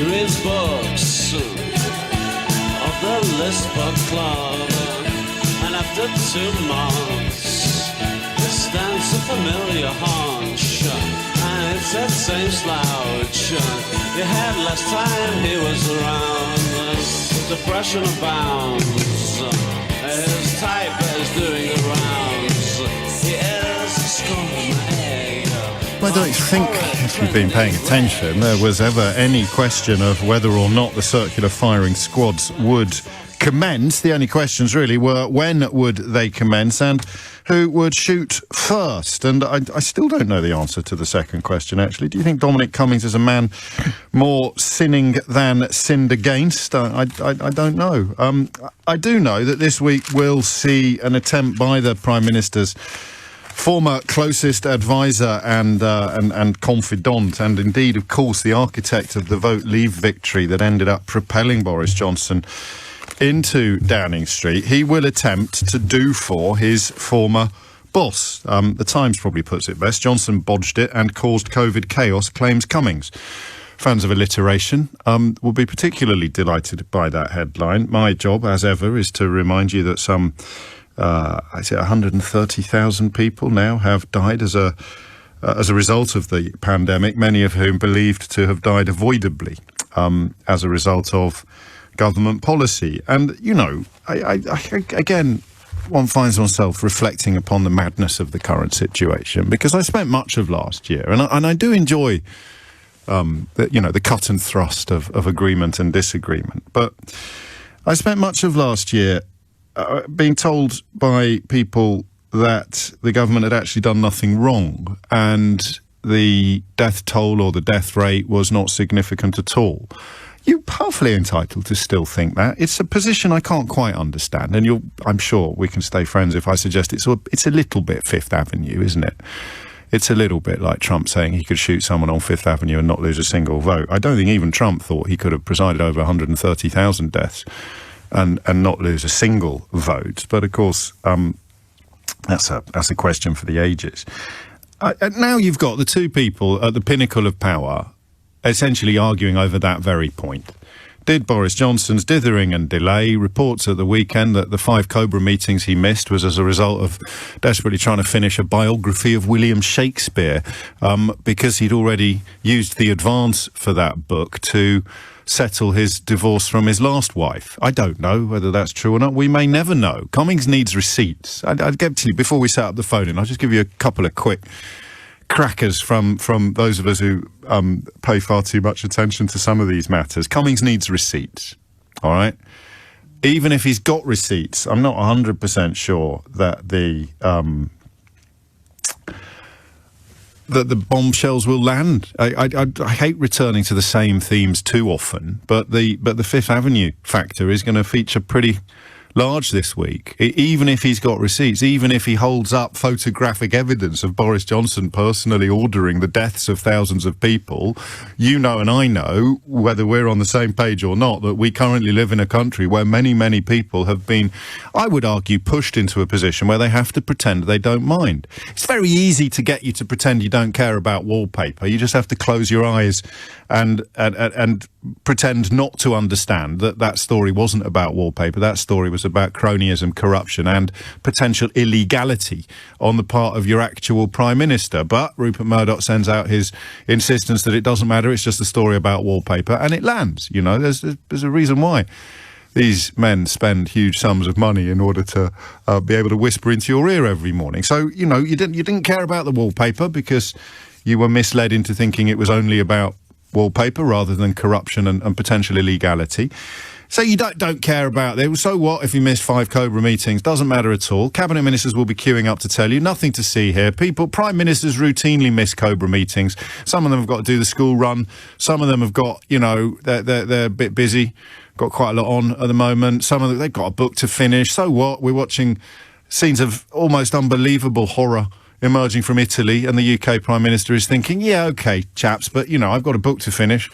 reads books of the Lisbon Club, and after 2 months, it stands a familiar haunch, and it's that same slouch. He had last time he was around, depression abounds, his type is doing the rounds, he is a scum egg. I don't think, if you've been paying attention, there was ever any question of whether or not the circular firing squads would commence. The only questions really were when would they commence and who would shoot first. And I still don't know the answer to the second question, actually. Do you think Dominic Cummings is a man more sinning than sinned against? I don't know. I do know that this week we'll see an attempt by the Prime Minister's former closest advisor and confidant, and indeed, of course, the architect of the Vote Leave victory that ended up propelling Boris Johnson into Downing Street. He will attempt to do for his former boss. The Times probably puts it best. Johnson bodged it and caused COVID chaos, claims Cummings. Fans of alliteration will be particularly delighted by that headline. My job, as ever, is to remind you that some 130,000 people now have died as a result of the pandemic, many of whom believed to have died avoidably as a result of government policy. And, you know, I again, one finds oneself reflecting upon the madness of the current situation, because I spent much of last year, and I do enjoy the cut and thrust of agreement and disagreement, but I spent much of last year being told by people that the government had actually done nothing wrong and the death toll or the death rate was not significant at all. You're powerfully entitled to still think that. It's a position I can't quite understand, and I'm sure we can stay friends if I suggest it's a little bit Fifth Avenue, isn't it? It's a little bit like Trump saying he could shoot someone on Fifth Avenue and not lose a single vote. I don't think even Trump thought he could have presided over 130,000 deaths and not lose a single vote. But of course, that's a question for the ages. Now you've got the two people at the pinnacle of power essentially arguing over that very point. Did Boris Johnson's dithering and delay? Reports at the weekend that the 5 Cobra meetings he missed was as a result of desperately trying to finish a biography of William Shakespeare, because he'd already used the advance for that book to settle his divorce from his last wife. I don't know whether that's true or not. We may never know. Cummings needs receipts. I'd get to you before we set up the phone in. I'll just give you a couple of quick crackers from those of us who pay far too much attention to some of these matters. Cummings needs receipts, all right? Even if he's got receipts, I'm not 100% sure that the bombshells will land. I hate returning to the same themes too often, but the Fifth Avenue factor is going to feature pretty large this week. Even if he's got receipts, even if he holds up photographic evidence of Boris Johnson personally ordering the deaths of thousands of people, you know and I know, whether we're on the same page or not, that we currently live in a country where many, many people have been, I would argue, pushed into a position where they have to pretend they don't mind. It's very easy to get you to pretend you don't care about wallpaper. You just have to close your eyes and pretend not to understand that story wasn't about wallpaper. That story was about cronyism, corruption and potential illegality on the part of your actual Prime Minister. But Rupert Murdoch sends out his insistence that it doesn't matter, it's just a story about wallpaper, and it lands. You know, there's a reason why these men spend huge sums of money in order to be able to whisper into your ear every morning. So, you know, you didn't care about the wallpaper because you were misled into thinking it was only about wallpaper rather than corruption and potential illegality. So you don't care about it. So what if you missed 5 Cobra meetings? Doesn't matter at all. Cabinet ministers will be queuing up to tell you. Nothing to see here. Prime ministers routinely miss Cobra meetings. Some of them have got to do the school run. Some of them have got, you know, they're a bit busy. Got quite a lot on at the moment. Some of them, they've got a book to finish. So what? We're watching scenes of almost unbelievable horror emerging from Italy, and the UK Prime Minister is thinking, yeah, OK, chaps, but, you know, I've got a book to finish.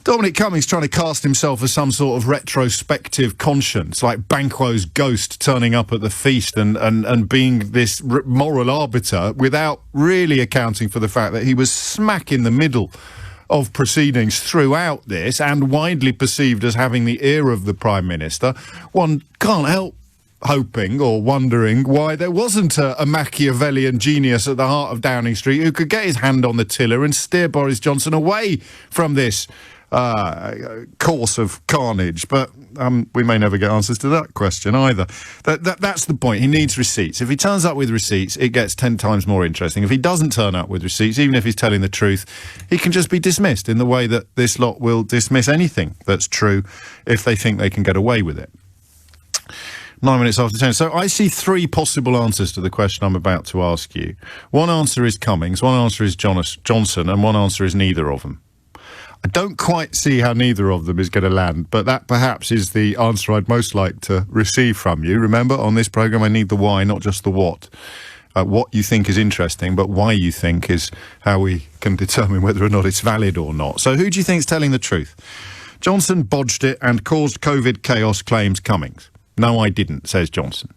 Dominic Cummings trying to cast himself as some sort of retrospective conscience, like Banquo's ghost turning up at the feast and being this moral arbiter without really accounting for the fact that he was smack in the middle of proceedings throughout this, and widely perceived as having the ear of the Prime Minister, one can't help hoping or wondering why there wasn't a Machiavellian genius at the heart of Downing Street who could get his hand on the tiller and steer Boris Johnson away from this course of carnage. But we may never get answers to that question either. That's the point. He needs receipts. If he turns up with receipts, it gets 10 times more interesting. If he doesn't turn up with receipts, even if he's telling the truth, he can just be dismissed in the way that this lot will dismiss anything that's true if they think they can get away with it. 9 minutes after 10. So I see three possible answers to the question I'm about to ask you. One answer is Cummings, one answer is Johnson, and one answer is neither of them. I don't quite see how neither of them is going to land, but that perhaps is the answer I'd most like to receive from you. Remember, on this programme, I need the why, not just the what. What you think is interesting, but why you think is how we can determine whether or not it's valid or not. So who do you think is telling the truth? Johnson bodged it and caused COVID chaos, claims Cummings. No, I didn't, says Johnson.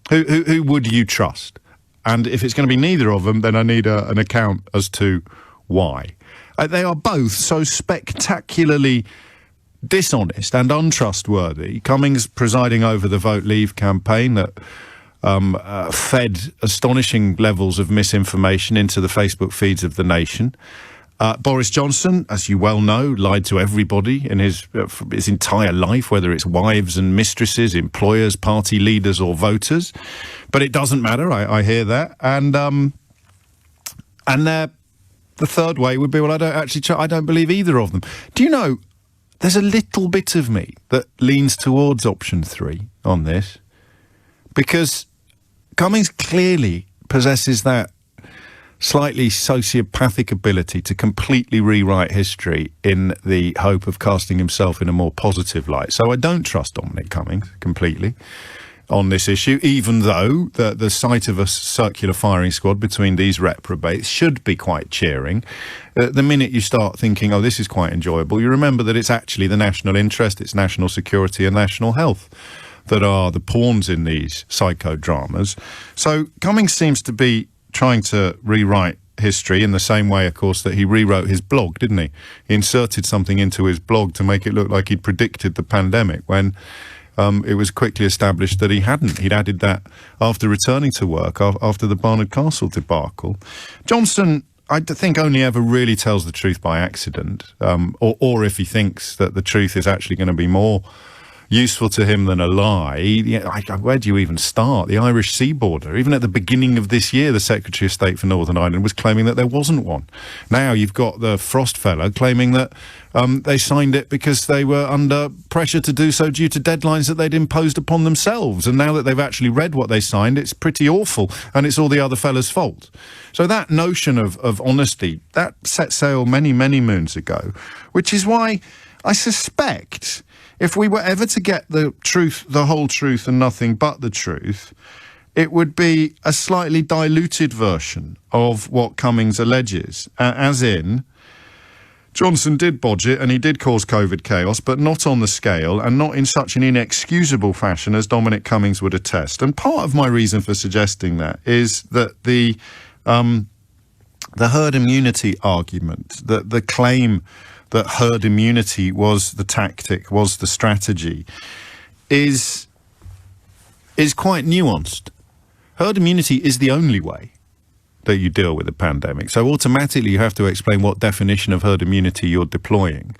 Who would you trust? And if it's going to be neither of them, then I need an account as to why. They are both so spectacularly dishonest and untrustworthy. Cummings presiding over the Vote Leave campaign that fed astonishing levels of misinformation into the Facebook feeds of the nation. Boris Johnson, as you well know, lied to everybody in his entire life, whether it's wives and mistresses, employers, party leaders or voters. But it doesn't matter, I hear that. And the third way would be, well, I don't believe either of them. Do you know, there's a little bit of me that leans towards option 3 on this, because Cummings clearly possesses that slightly sociopathic ability to completely rewrite history in the hope of casting himself in a more positive light. So I don't trust Dominic Cummings completely on this issue, even though the sight of a circular firing squad between these reprobates should be quite cheering. The minute you start thinking, oh, this is quite enjoyable, you remember that it's actually the national interest, it's national security and national health that are the pawns in these psychodramas. So Cummings seems to be trying to rewrite history in the same way, of course, that he rewrote his blog, didn't he? He inserted something into his blog to make it look like he'd predicted the pandemic when it was quickly established that he hadn't. He'd added that after returning to work after the Barnard Castle debacle. Johnson, I think, only ever really tells the truth by accident, or if he thinks that the truth is actually going to be more useful to him than a lie. Where do you even start? The Irish sea border. Even at the beginning of this year, the Secretary of State for Northern Ireland was claiming that there wasn't one. Now you've got the Frost fellow claiming that they signed it because they were under pressure to do so due to deadlines that they'd imposed upon themselves. And now that they've actually read what they signed, it's pretty awful, and it's all the other fella's fault. So that notion of honesty, that set sail many, many moons ago, which is why I suspect if we were ever to get the truth, the whole truth and nothing but the truth, it would be a slightly diluted version of what Cummings alleges, as in Johnson did bodge it and he did cause COVID chaos, but not on the scale and not in such an inexcusable fashion as Dominic Cummings would attest. And part of my reason for suggesting that is that the herd immunity argument, the claim that herd immunity was the tactic, was the strategy, is quite nuanced. Herd immunity is the only way that you deal with a pandemic. So automatically you have to explain what definition of herd immunity you're deploying.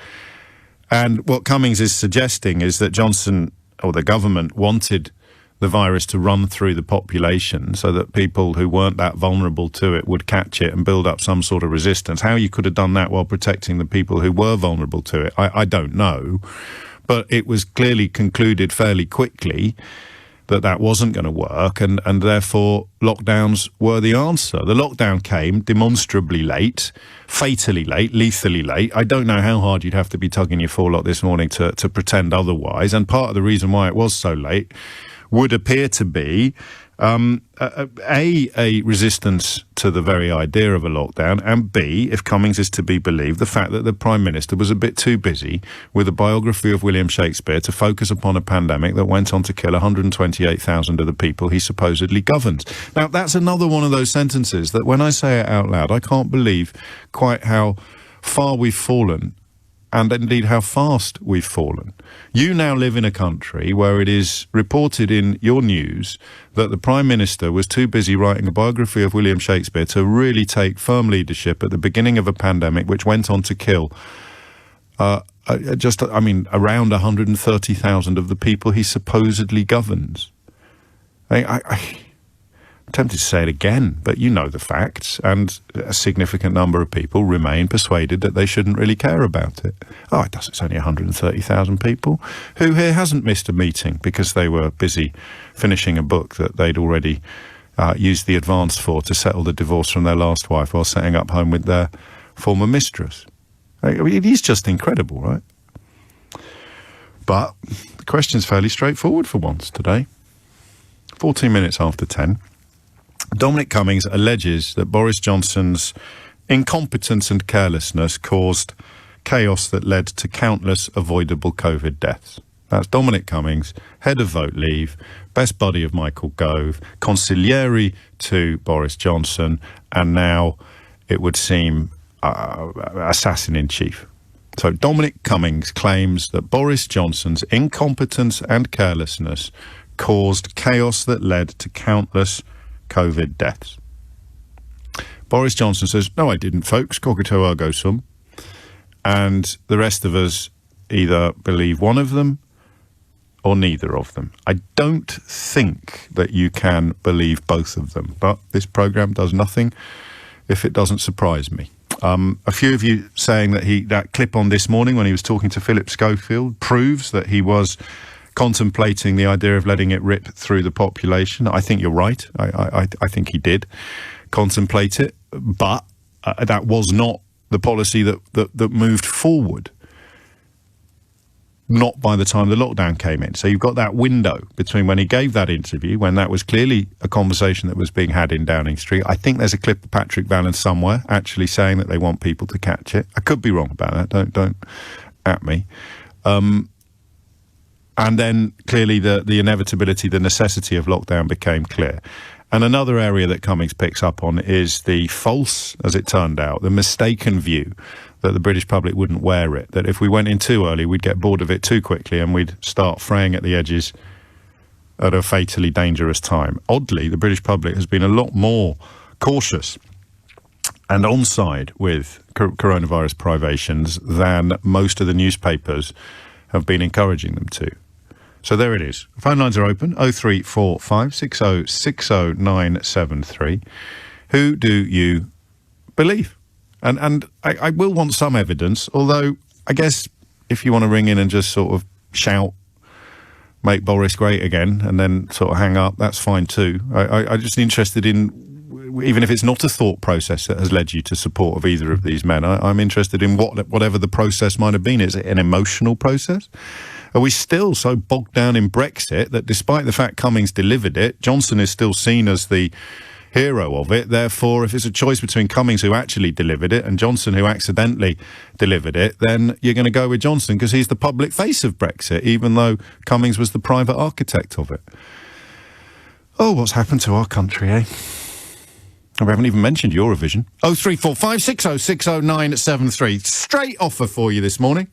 And what Cummings is suggesting is that Johnson, or the government, wanted the virus to run through the population so that people who weren't that vulnerable to it would catch it and build up some sort of resistance. How you could have done that while protecting the people who were vulnerable to it, I don't know. But it was clearly concluded fairly quickly that wasn't going to work, and therefore lockdowns were the answer. The lockdown came demonstrably late, fatally late, lethally late. I don't know how hard you'd have to be tugging your forelock this morning to pretend otherwise. And part of the reason why it was so late would appear to be a resistance to the very idea of a lockdown, and B, if Cummings is to be believed, the fact that the Prime Minister was a bit too busy with a biography of William Shakespeare to focus upon a pandemic that went on to kill 128,000 of the people he supposedly governs. Now, that's another one of those sentences that when I say it out loud, I can't believe quite how far we've fallen and indeed how fast we've fallen. You now live in a country where it is reported in your news that the Prime Minister was too busy writing a biography of William Shakespeare to really take firm leadership at the beginning of a pandemic which went on to kill around 130,000 of the people he supposedly governs. I'm tempted to say it again, but you know the facts, and a significant number of people remain persuaded that they shouldn't really care about it. Oh, it does. It's only 130,000 people. Who here hasn't missed a meeting because they were busy finishing a book that they'd already used the advance for to settle the divorce from their last wife while setting up home with their former mistress? I mean, it is just incredible, right? But the question's fairly straightforward for once today. 14 minutes after 10. Dominic Cummings alleges that Boris Johnson's incompetence and carelessness caused chaos that led to countless avoidable COVID deaths. That's Dominic Cummings, head of Vote Leave, best buddy of Michael Gove, consigliere to Boris Johnson, and now, it would seem, assassin-in-chief. So Dominic Cummings claims that Boris Johnson's incompetence and carelessness caused chaos that led to countless COVID deaths. Boris Johnson says, no, I didn't, folks, cogito ergo sum. And the rest of us either believe one of them or neither of them. I don't think that you can believe both of them, but this programme does nothing if it doesn't surprise me. A few of you saying that that clip on This Morning when he was talking to Philip Schofield proves that he was contemplating the idea of letting it rip through the population. I think you're right. I think he did contemplate it, but that was not the policy that moved forward. Not by the time the lockdown came in. So you've got that window between when he gave that interview, when that was clearly a conversation that was being had in Downing Street. I think there's a clip of Patrick Vallon somewhere actually saying that they want people to catch it. I could be wrong about that. Don't at me. And then clearly the inevitability, the necessity of lockdown became clear. And another area that Cummings picks up on is the false, as it turned out, the mistaken view that the British public wouldn't wear it, that if we went in too early, we'd get bored of it too quickly and we'd start fraying at the edges at a fatally dangerous time. Oddly, the British public has been a lot more cautious and on side with coronavirus privations than most of the newspapers have been encouraging them to. So there it is. Phone lines are open, 0345 60 60 973. Who do you believe? And I will want some evidence, although I guess if you want to ring in and just sort of shout, make Boris great again, and then sort of hang up, that's fine too. I'm just interested in, even if it's not a thought process that has led you to support of either of these men, I'm interested in whatever the process might have been. Is it an emotional process? Are we still so bogged down in Brexit that despite the fact Cummings delivered it, Johnson is still seen as the hero of it? Therefore, if it's a choice between Cummings, who actually delivered it, and Johnson, who accidentally delivered it, then you're going to go with Johnson because he's the public face of Brexit, even though Cummings was the private architect of it. Oh, what's happened to our country, eh? We haven't even mentioned Eurovision. 0345 60 60 973. Straight offer for you this morning.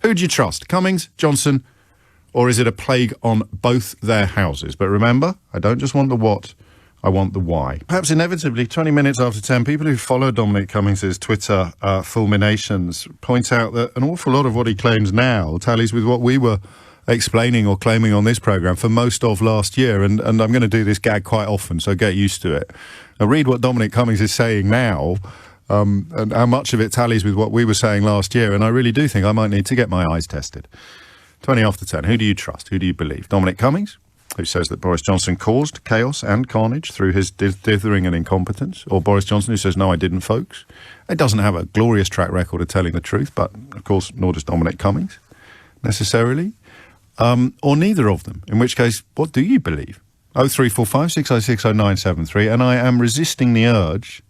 Who do you trust, Cummings, Johnson, or is it a plague on both their houses? But remember, I don't just want the what, I want the why. Perhaps inevitably, 20 minutes after 10, people who follow Dominic Cummings' Twitter fulminations point out that an awful lot of what he claims now tallies with what we were explaining or claiming on this programme for most of last year. And I'm going to do this gag quite often, so get used to it. Now, read what Dominic Cummings is saying now, and how much of it tallies with what we were saying last year, and I really do think I might need to get my eyes tested. 20 after 10, who do you trust? Who do you believe? Dominic Cummings, who says that Boris Johnson caused chaos and carnage through his dithering and incompetence, or Boris Johnson, who says, no, I didn't, folks. It doesn't have a glorious track record of telling the truth, but, of course, nor does Dominic Cummings, necessarily. Or neither of them, in which case, what do you believe? 0345 60 60 973, and I am resisting the urge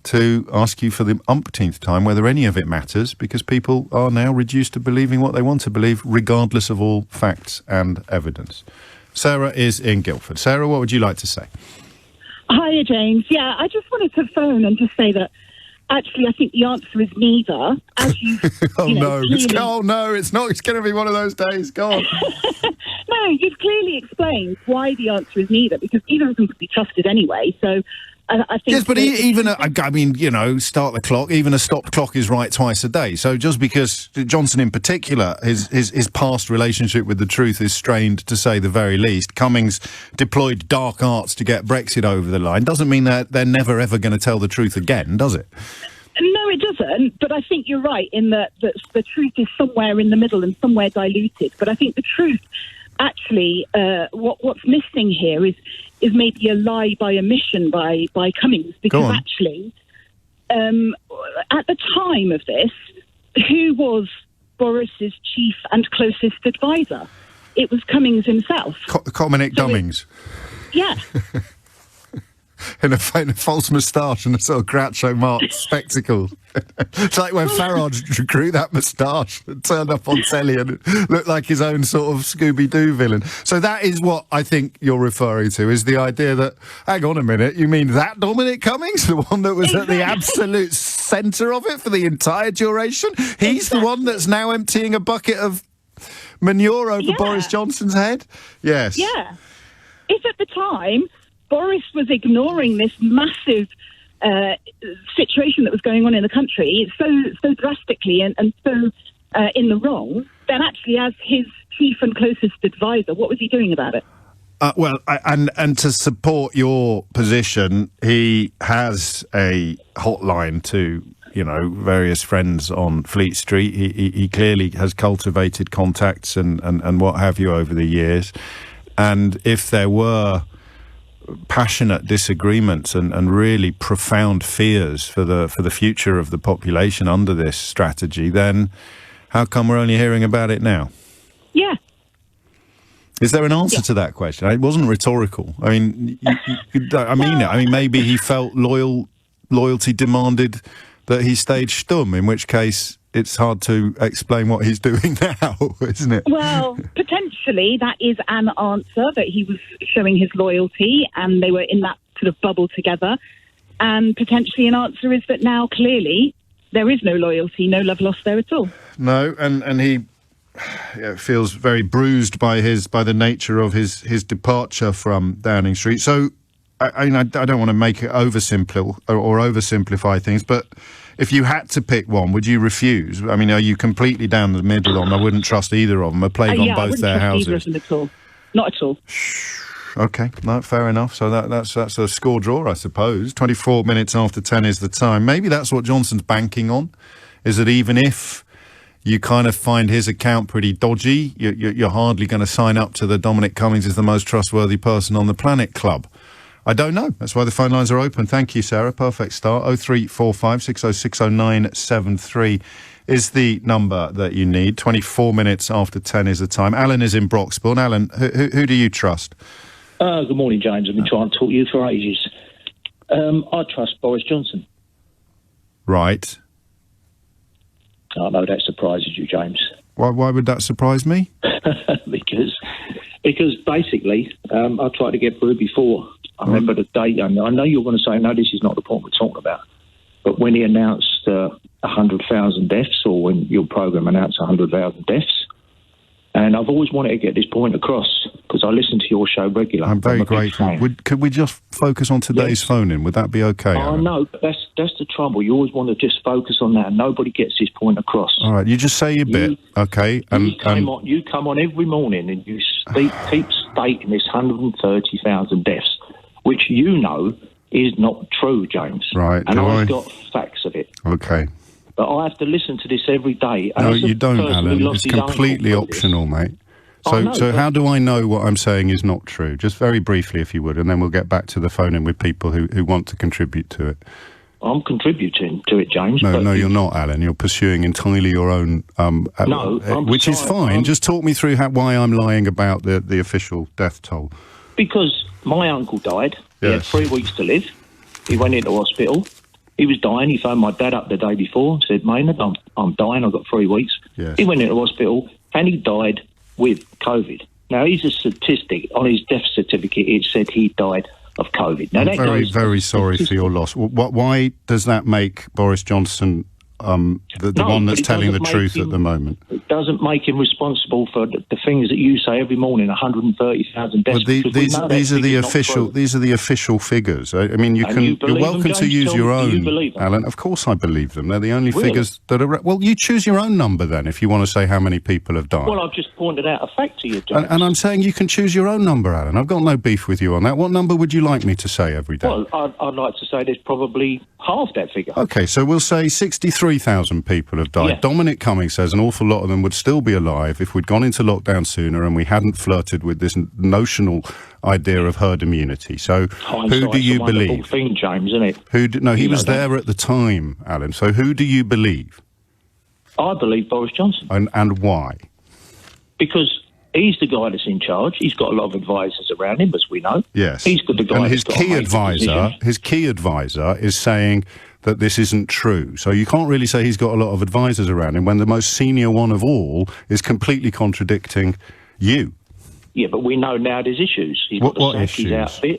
to ask you for the umpteenth time whether any of it matters, because people are now reduced to believing what they want to believe, regardless of all facts and evidence. Sarah is in Guildford. Sarah, what would you like to say? Hiya, James. Yeah, I just wanted to phone and just say that Actually, I think the answer is neither. As you, no, it's not. It's going to be one of those days. Go on. No, you've clearly explained why the answer is neither, because neither of them could be trusted anyway. So I think... Yes, but start the clock. Even a stopped clock is right twice a day. So just because Johnson in particular, his past relationship with the truth is strained, to say the very least. Cummings deployed dark arts to get Brexit over the line. Doesn't mean that they're never, ever going to tell the truth again, does it? No, it doesn't. But I think you're right in that the truth is somewhere in the middle and somewhere diluted. But I think the truth... Actually, what's missing here is maybe a lie by omission by Cummings, because actually, at the time of this, who was Boris's chief and closest advisor? It was Cummings himself. Dominic Cummings. Yeah. In a false moustache and a sort of Groucho Marx spectacle. It's like when Farage grew that moustache and turned up on telly and it looked like his own sort of Scooby-Doo villain. So that is what I think you're referring to, is the idea that, hang on a minute, you mean that Dominic Cummings, the one that was at the absolute centre of it for the entire duration? He's the one that's now emptying a bucket of manure over Boris Johnson's head? Yes. Yeah. If at the time... Boris was ignoring this massive situation that was going on in the country so drastically and so in the wrong, then actually as his chief and closest advisor, what was he doing about it? And to support your position, he has a hotline to, various friends on Fleet Street. He clearly has cultivated contacts and what have you over the years. And if there were passionate disagreements and really profound fears for the future of the population under this strategy, then how come we're only hearing about it now? Yeah. Is there an answer to that question? It wasn't rhetorical. I mean, I mean it. I mean, maybe he felt loyalty demanded that he stayed stumm, in which case it's hard to explain what he's doing now, isn't it? Well, potentially that is an answer, that he was showing his loyalty and they were in that sort of bubble together. And potentially an answer is that now clearly there is no loyalty, no love lost there at all. No, and he feels very bruised by the nature of his departure from Downing Street. So, I don't want to make it oversimplify things, but if you had to pick one, would you refuse? I mean, are you completely down the middle on I wouldn't trust either of them, a plague on both their houses? I wouldn't trust either of them at all. Not at all. OK, no, fair enough. So that's a score draw, I suppose. 24 minutes after 10 is the time. Maybe that's what Johnson's banking on, is that even if you kind of find his account pretty dodgy, you're hardly going to sign up to the Dominic Cummings is the most trustworthy person on the planet club. I don't know. That's why the phone lines are open. Thank you, Sarah. Perfect start. 0345 606 0973 is the number that you need. 24 minutes after 10 is the time. Alan is in Broxbourne. Alan, who do you trust? Good morning, James. I've been trying to talk to you for ages. I trust Boris Johnson. Right. I know that surprises you, James. Why would that surprise me? Because basically, I tried to get through before. I remember the date. I know you're going to say, no, this is not the point we're talking about. But when he announced 100,000 deaths, or when your programme announced 100,000 deaths, and I've always wanted to get this point across, because I listen to your show regularly. I'm very grateful. Could we just focus on today's phone-in? Would that be okay? Oh, no, but that's the trouble. You always want to just focus on that, and nobody gets this point across. All right, you just say your bit, okay? You come on every morning and you keep stating this 130,000 deaths, which you know is not true, James. Right. And I've got facts of it. Okay. But I have to listen to this every day. No, you don't, Alan. It's completely optional, mate. So how do I know what I'm saying is not true? Just very briefly, if you would, and then we'll get back to the phone-in with people who want to contribute to it. I'm contributing to it, James. No, you're not, Alan. You're pursuing entirely your own... which is fine. Just talk me through why I'm lying about the official death toll. Because my uncle died. He had 3 weeks to live. He went into hospital. He was dying. He phoned my dad up the day before and said, Maynard, I'm dying. I've got 3 weeks. Yes. He went into hospital and he died with COVID. Now, he's a statistic. On his death certificate, it said he died of COVID. Now, I'm very, very sorry for your loss. Why does that make Boris Johnson the one that's telling the truth at the moment? It doesn't make him responsible for the things that you say every morning. 130,000 deaths. Well, these are the official figures. I mean, you're welcome to use your own, Alan. Of course, I believe them. They're the only figures that are. Well, you choose your own number then, if you want to say how many people have died. Well, I've just pointed out a fact to you, James. And I'm saying you can choose your own number, Alan. I've got no beef with you on that. What number would you like me to say every day? Well, I'd like to say there's probably half that figure. Okay, so we'll say 63,000 people have died. Yeah. Dominic Cummings says an awful lot of them would still be alive if we'd gone into lockdown sooner and we hadn't flirted with this notional idea of herd immunity. So who do you believe? It's a wonderful thing, James, isn't it? He was there at the time, Alan. So who do you believe? I believe Boris Johnson. And why? Because he's the guy that's in charge. He's got a lot of advisors around him, as we know. Yes. He's got the guy. And his key advisor is saying that this isn't true. So you can't really say he's got a lot of advisors around him when the most senior one of all is completely contradicting you. Yeah, but we know now there's issues. He's got what to sack issues?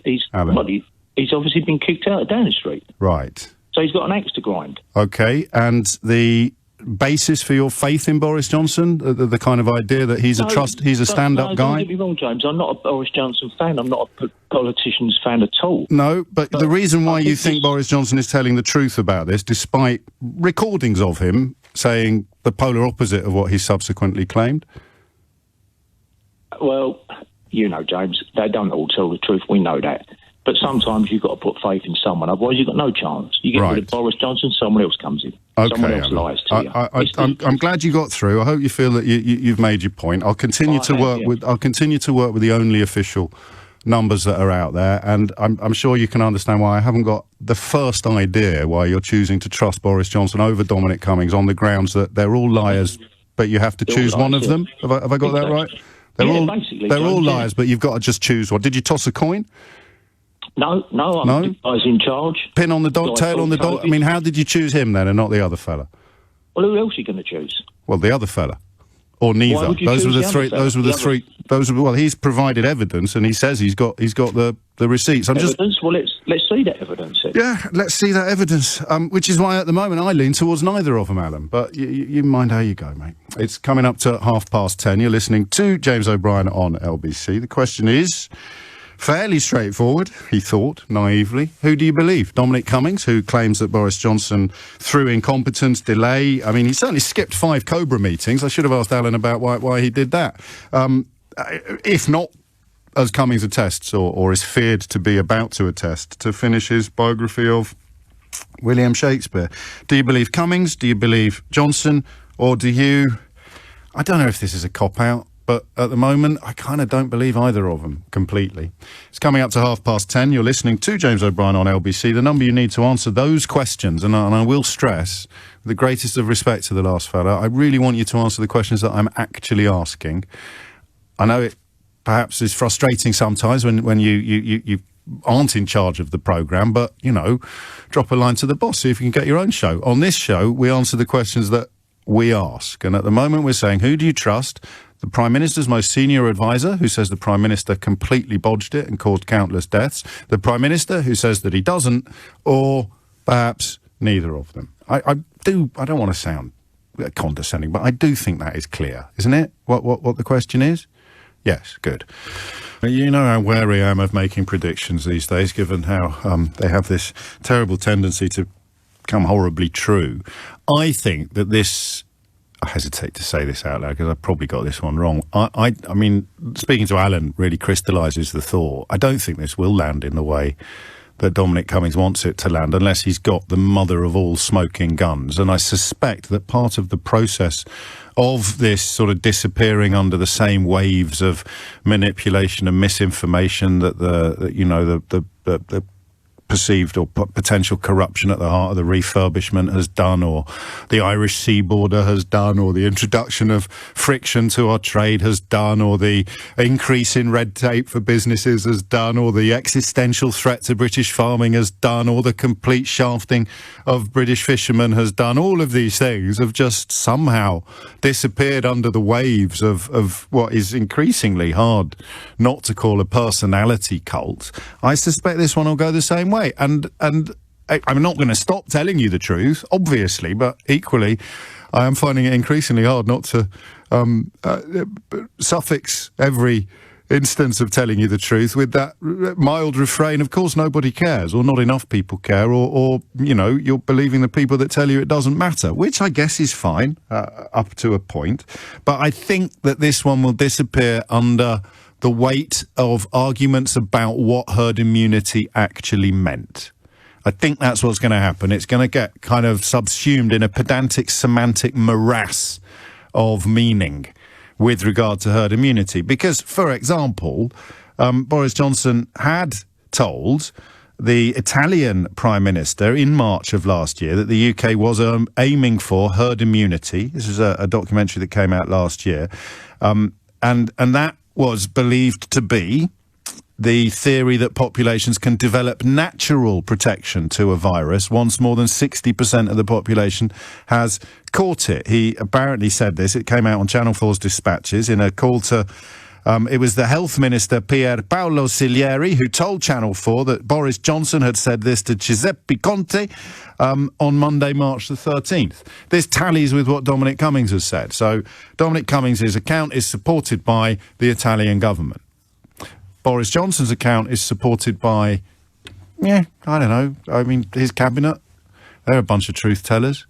his outfit. He's obviously been kicked out of Downing Street. Right. So he's got an axe to grind. Okay, and the basis for your faith in Boris Johnson, the kind of idea that he's a stand-up guy? Don't get me wrong, James. I'm not a Boris Johnson fan. I'm not a politician's fan at all. No, but the reason why you think Boris Johnson is telling the truth about this, despite recordings of him saying the polar opposite of what he subsequently claimed? Well, you know, James, they don't all tell the truth. We know that. But sometimes you've got to put faith in someone, otherwise you've got no chance. You get rid of Boris Johnson, someone else comes in. Okay, someone else lies to you. I'm glad you got through. I hope you feel that you've made your point. I'll continue to work with the only official numbers that are out there, and I'm sure you can understand why I haven't got the first idea why you're choosing to trust Boris Johnson over Dominic Cummings on the grounds that they're all liars, but you have to choose one of them. Have I got that right? They're all liars, but you've got to just choose one. Did you toss a coin? No, I'm the guy's in charge. Pin on the dog, tail on the dog. I mean, how did you choose him then and not the other fella? Well, who else are you going to choose? Well, the other fella. Or neither. Those were the three. Well, he's provided evidence and he says he's got the receipts. Well, let's see that evidence. Yeah, let's see that evidence. Which is why at the moment I lean towards neither of them, Alan. But you mind how you go, mate. It's coming up to 10:30. You're listening to James O'Brien on LBC. The question is fairly straightforward, he thought, naively. Who do you believe? Dominic Cummings, who claims that Boris Johnson, through incompetence, delay... I mean, he certainly skipped 5 Cobra meetings. I should have asked Alan about why he did that. If not, as Cummings attests, or is feared to be about to attest, to finish his biography of William Shakespeare. Do you believe Cummings? Do you believe Johnson? Or do you... I don't know if this is a cop-out, but at the moment, I kind of don't believe either of them completely. It's coming up to 10:30. You're listening to James O'Brien on LBC. The number you need to answer those questions, and I will stress, with the greatest of respect to the last fella, I really want you to answer the questions that I'm actually asking. I know it perhaps is frustrating sometimes when you aren't in charge of the programme, but, you know, drop a line to the boss, see if you can get your own show. On this show, we answer the questions that we ask. And at the moment, we're saying, who do you trust? The Prime Minister's most senior advisor, who says the Prime Minister completely bodged it and caused countless deaths. The Prime Minister, who says that he doesn't, or perhaps neither of them. I don't want to sound condescending, but I do think that is clear, isn't it? What the question is? Yes, good. You know how wary I am of making predictions these days, given how they have this terrible tendency to come horribly true. I think that this... I hesitate to say this out loud because I probably got this one wrong. I mean, speaking to Alan really crystallises the thought. I don't think this will land in the way that Dominic Cummings wants it to land unless he's got the mother of all smoking guns. And I suspect that part of the process of this sort of disappearing under the same waves of manipulation and misinformation that the perceived or potential corruption at the heart of the refurbishment has done, or the Irish sea border has done, or the introduction of friction to our trade has done, or the increase in red tape for businesses has done, or the existential threat to British farming has done, or the complete shafting of British fishermen has done. All of these things have just somehow disappeared under the waves of what is increasingly hard not to call a personality cult. I suspect this one will go the same way. And I'm not going to stop telling you the truth, obviously, but equally, I am finding it increasingly hard not to suffix every instance of telling you the truth with that mild refrain, of course nobody cares, or not enough people care, or you're believing the people that tell you it doesn't matter, which I guess is fine up to a point. But I think that this one will disappear under the weight of arguments about what herd immunity actually meant. I think that's what's going to happen. It's going to get kind of subsumed in a pedantic semantic morass of meaning with regard to herd immunity. Because, for example, Boris Johnson had told the Italian Prime Minister in March of last year that the UK was aiming for herd immunity. This is a documentary that came out last year. And that was believed to be the theory that populations can develop natural protection to a virus once more than 60% of the population has caught it. He apparently said this. It came out on Channel 4's Dispatches in a call to... it was the Health Minister, Pier Paolo Siglieri, who told Channel 4 that Boris Johnson had said this to Giuseppe Conte on Monday, March the 13th. This tallies with what Dominic Cummings has said. So Dominic Cummings' account is supported by the Italian government. Boris Johnson's account is supported by, I don't know, his cabinet. They're a bunch of truth tellers.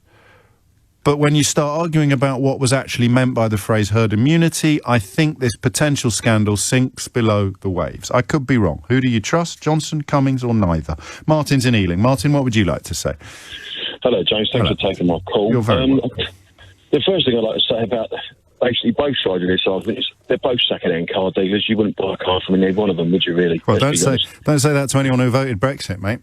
But when you start arguing about what was actually meant by the phrase herd immunity, I think this potential scandal sinks below the waves. I could be wrong. Who do you trust, Johnson, Cummings, or neither? Martin's in Ealing. Martin, what would you like to say? Hello, James. Thanks for taking my call. You're very welcome. The first thing I'd like to say about basically both sides of this argument is they're both second-hand car dealers. You wouldn't buy a car from any one of them, would you, really? Well, don't say that to anyone who voted Brexit, mate.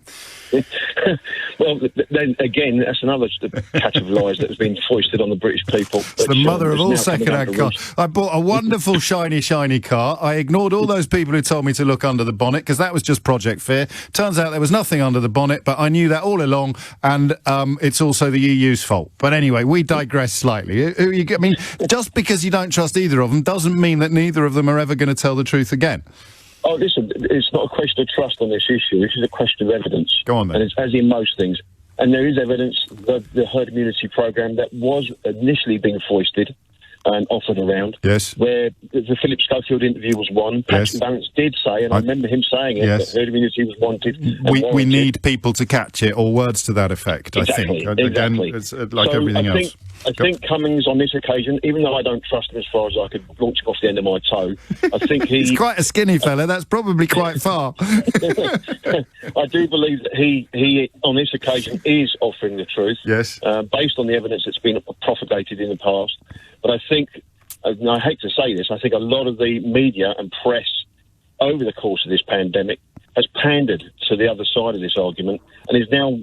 Well, then again, that's another catch of lies that has been foisted on the British people. It's the mother of all second-hand cars. I bought a wonderful, shiny car. I ignored all those people who told me to look under the bonnet, because that was just Project Fear. Turns out there was nothing under the bonnet, but I knew that all along, and it's also the EU's fault. But anyway, we digress slightly. Just because you don't trust either of them doesn't mean that neither of them are ever going to tell the truth again. Oh, listen, it's not a question of trust on this issue. This is a question of evidence. Go on, then. And it's as in most things. And there is evidence that the herd immunity programme that was initially being foisted and offered around, yes, where the Philip Schofield interview was one. Patrick Vallance did say, and I remember him saying it, that herd immunity was wanted. We need people to catch it, or words to that effect, exactly, I think. Exactly. Again, it's like everything else. I think Cummings on this occasion, even though I don't trust him as far as I could launch him off the end of my toe, I think he's quite a skinny fella. That's probably quite far. I do believe that he on this occasion is offering the truth, yes, based on the evidence that's been propagated in the past. But I think, and I hate to say this, I think a lot of the media and press over the course of this pandemic has pandered to the other side of this argument and is now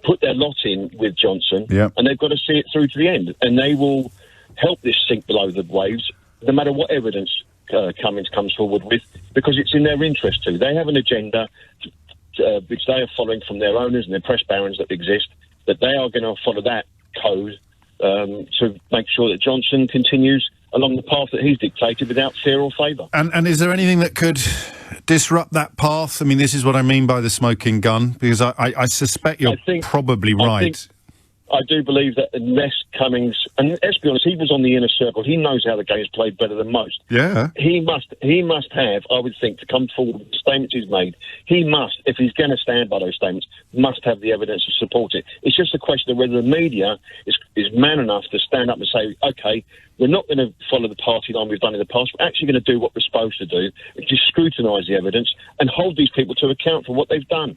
put their lot in with Johnson, and they've got to see it through to the end. And they will help this sink below the waves, no matter what evidence Cummings comes forward with, because it's in their interest to. They have an agenda which they are following from their owners and their press barons that exist, that they are going to follow that code to make sure that Johnson continues along the path that he's dictated without fear or favour. And is there anything that could disrupt that path? I mean, this is what I mean by the smoking gun, because I suspect you're probably right. I do believe that unless Cummings, and let's be honest, he was on the inner circle. He knows how the game's played better than most. Yeah. He must have, I would think, to come forward with the statements he's made. He must, if he's going to stand by those statements, must have the evidence to support it. It's just a question of whether the media is man enough to stand up and say, OK, we're not going to follow the party line we've done in the past. We're actually going to do what we're supposed to do, which is scrutinise the evidence and hold these people to account for what they've done.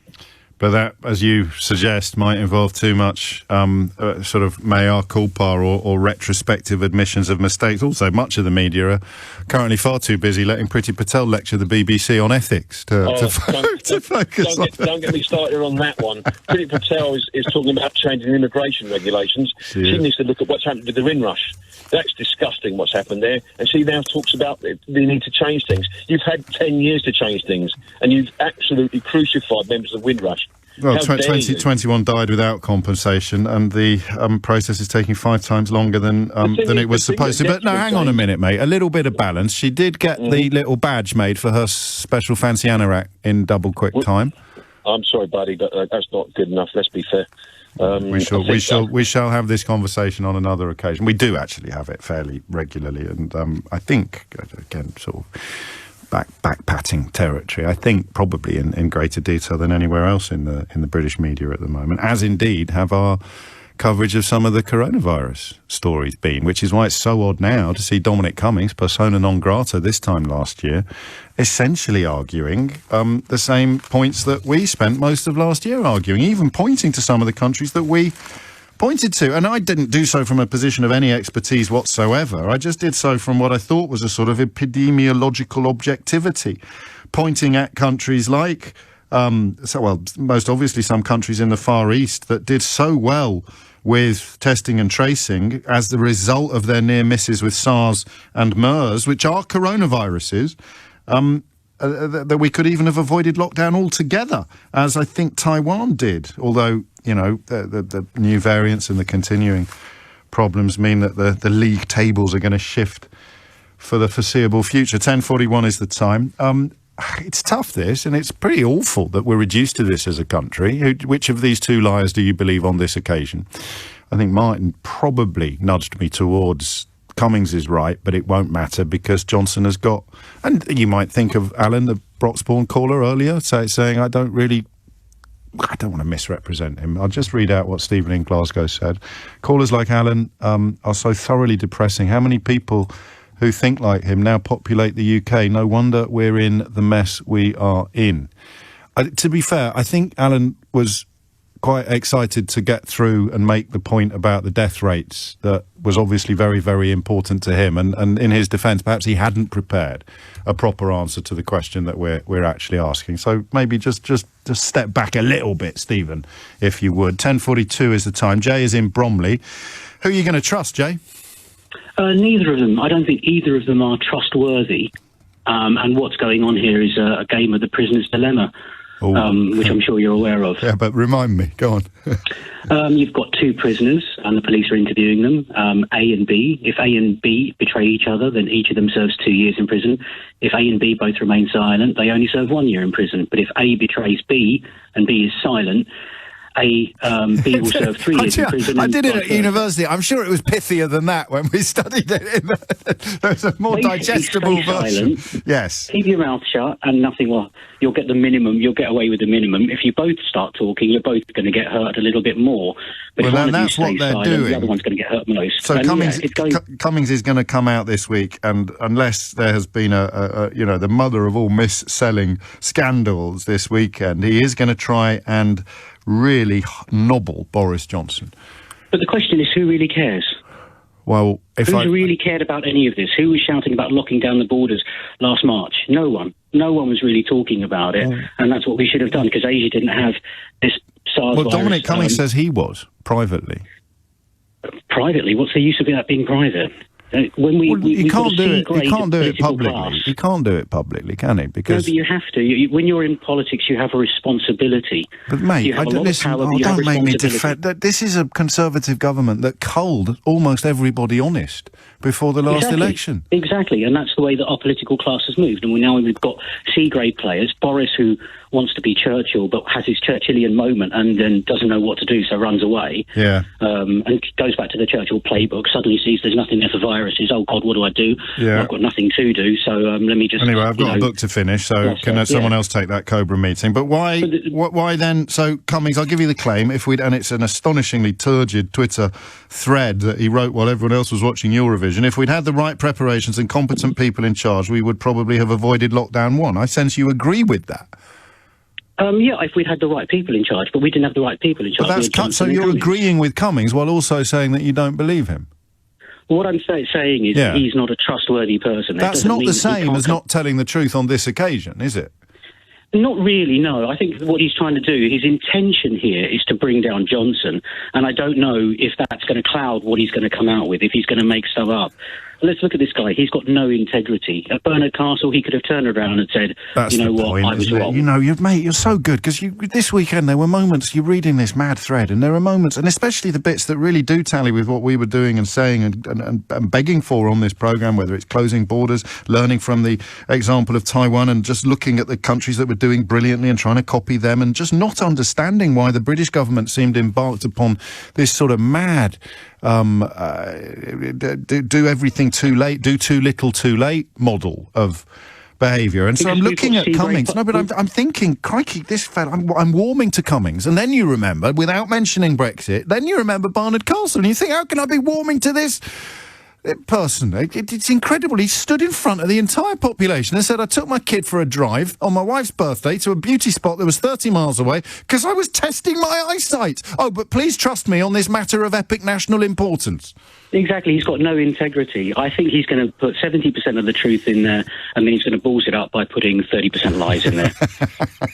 But that, as you suggest, might involve too much sort of mea culpa or retrospective admissions of mistakes. Also, much of the media are currently far too busy letting Priti Patel lecture the BBC on ethics to focus on. Don't get me started on that one. Priti Patel is talking about changing immigration regulations. She needs to look at what's happened with the Windrush. That's disgusting what's happened there. And she now talks about the need to change things. You've had 10 years to change things, and you've absolutely crucified members of Windrush. Well, 2021 died without compensation, and the process is taking 5 times longer than it was supposed to. But no, hang on a minute, mate. A little bit of balance. She did get the little badge made for her special fancy anorak in double quick time. I'm sorry, buddy, but that's not good enough. Let's be fair. We shall have this conversation on another occasion. We do actually have it fairly regularly, and I think, again, sort of back patting territory, I think probably in greater detail than anywhere else in the British media at the moment, as indeed have our coverage of some of the coronavirus stories been, which is why it's so odd now to see Dominic Cummings, persona non grata this time last year, essentially arguing the same points that we spent most of last year arguing, even pointing to some of the countries that we pointed to. And I didn't do so from a position of any expertise whatsoever. I just did so from what I thought was a sort of epidemiological objectivity, pointing at countries like, most obviously some countries in the Far East that did so well with testing and tracing as the result of their near misses with SARS and MERS, which are coronaviruses, that we could even have avoided lockdown altogether, as I think Taiwan did. Although, you know, the new variants and the continuing problems mean that the league tables are going to shift for the foreseeable future. 10:41 is the time. It's tough, this, and it's pretty awful that we're reduced to this as a country. Which of these two liars do you believe on this occasion? I think Martin probably nudged me towards Cummings is right, but it won't matter because Johnson has got... And you might think of Alan, the Broxbourne caller earlier, saying, I don't want to misrepresent him. I'll just read out what Stephen in Glasgow said. Callers like Alan are so thoroughly depressing. How many people who think like him now populate the UK? No wonder we're in the mess we are in. To be fair, I think Alan was quite excited to get through and make the point about the death rates that was obviously very, very important to him. And in his defence, perhaps he hadn't prepared a proper answer to the question that we're actually asking. So maybe just step back a little bit, Stephen, if you would. 10:42 is the time. Jay is in Bromley. Who are you going to trust, Jay? Neither of them. I don't think either of them are trustworthy. And what's going on here is a game of the prisoner's dilemma, which I'm sure you're aware of. Yeah, but remind me. Go on. You've got 2 prisoners, and the police are interviewing them, A and B. If A and B betray each other, then each of them serves 2 years in prison. If A and B both remain silent, they only serve 1 year in prison. But if A betrays B and B is silent, B will serve 3 years in prison. I did it at university. I'm sure it was pithier than that when we studied it. There's a more digestible version. Silent, yes. Keep your mouth shut and nothing will... You'll get the minimum. You'll get away with the minimum. If you both start talking, you're both going to get hurt a little bit more. But if one of you stays silent, the other one's going to get hurt most. So Cummings is going to come out this week, and unless there has been the mother of all mis-selling scandals this weekend, he is going to try and really nobble Boris Johnson. But the question is, who really cares? Well, Who's really cared about any of this? Who was shouting about locking down the borders last March? No one. No one was really talking about it, and that's what we should have done, because Asia didn't have this SARS virus. Well, Dominic Cummings says he was, privately. Privately? What's the use of that being private? When you can't do it publicly. You can't do it publicly, can he? Because no, but you have to. When you're in politics, you have a responsibility. But mate, don't make me defend. This is a Conservative government that culled almost everybody honest before the last election. Exactly, and that's the way that our political class has moved. And we've got C-grade players. Boris, who wants to be Churchill but has his Churchillian moment and then doesn't know what to do, so runs away. Yeah. And goes back to the Churchill playbook. Suddenly sees there's nothing there for viruses. Oh God, what do I do? Yeah. Well, I've got nothing to do. So let me just. Anyway, I've got a book to finish. So can someone else take that Cobra meeting? But why? Why then? So Cummings, I'll give you the claim. And it's an astonishingly turgid Twitter thread that he wrote while everyone else was watching Eurovision. If we'd had the right preparations and competent people in charge, we would probably have avoided lockdown 1. I sense you agree with that. Yeah, if we'd had the right people in charge, but we didn't have the right people in charge. So you're agreeing with Cummings while also saying that you don't believe him? What I'm saying is he's not a trustworthy person. That's not the same as not telling the truth on this occasion, is it? Not really, no. I think what he's trying to do, his intention here is to bring down Johnson, and I don't know if that's going to cloud what he's going to come out with, if he's going to make stuff up. Let's look at this guy. He's got no integrity. At Bernard Castle, he could have turned around and said, That's you know the what, point, I was wrong. You know, you're so good, because this weekend there were moments, you're reading this mad thread, and there are moments, and especially the bits that really do tally with what we were doing and saying and begging for on this programme, whether it's closing borders, learning from the example of Taiwan, and just looking at the countries that were doing brilliantly and trying to copy them, and just not understanding why the British government seemed embarked upon this sort of mad do everything too late, do too little too late model of behaviour. And so I'm looking at Cummings. No, but I'm thinking, crikey, this fella, I'm warming to Cummings. And then you remember, without mentioning Brexit, then you remember Bernard Castle, and you think, how can I be warming to this person? It's incredible. He stood in front of the entire population and said, I took my kid for a drive on my wife's birthday to a beauty spot that was 30 miles away because I was testing my eyesight. Oh, but please trust me on this matter of epic national importance. Exactly. He's got no integrity. I think he's going to put 70% of the truth in there, and then he's going to balls it up by putting 30% lies in there.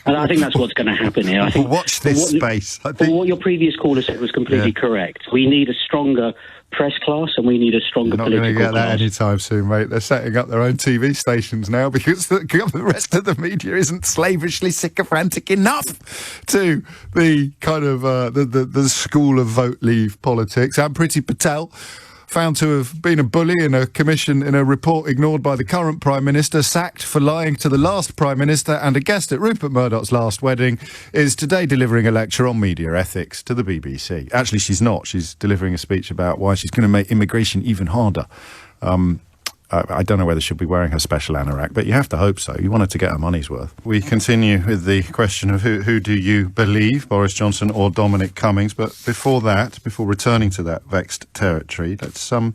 And I think that's what's going to happen here. I think watch this space. What your previous caller said was completely correct. We need a stronger press class, and we need a stronger political class. You're not going to get that anytime soon, mate. They're setting up their own TV stations now because the rest of the media isn't slavishly sycophantic enough to the kind of the school of vote leave politics. And Priti Patel, found to have been a bully in a commission in a report ignored by the current Prime Minister, sacked for lying to the last Prime Minister, and a guest at Rupert Murdoch's last wedding, is today delivering a lecture on media ethics to the BBC. Actually, she's not. She's delivering a speech about why she's going to make immigration even harder. I don't know whether she'll be wearing her special anorak, but you have to hope so. You want her to get her money's worth. We continue with the question of who do you believe, Boris Johnson or Dominic Cummings? But before that, before returning to that vexed territory, let's have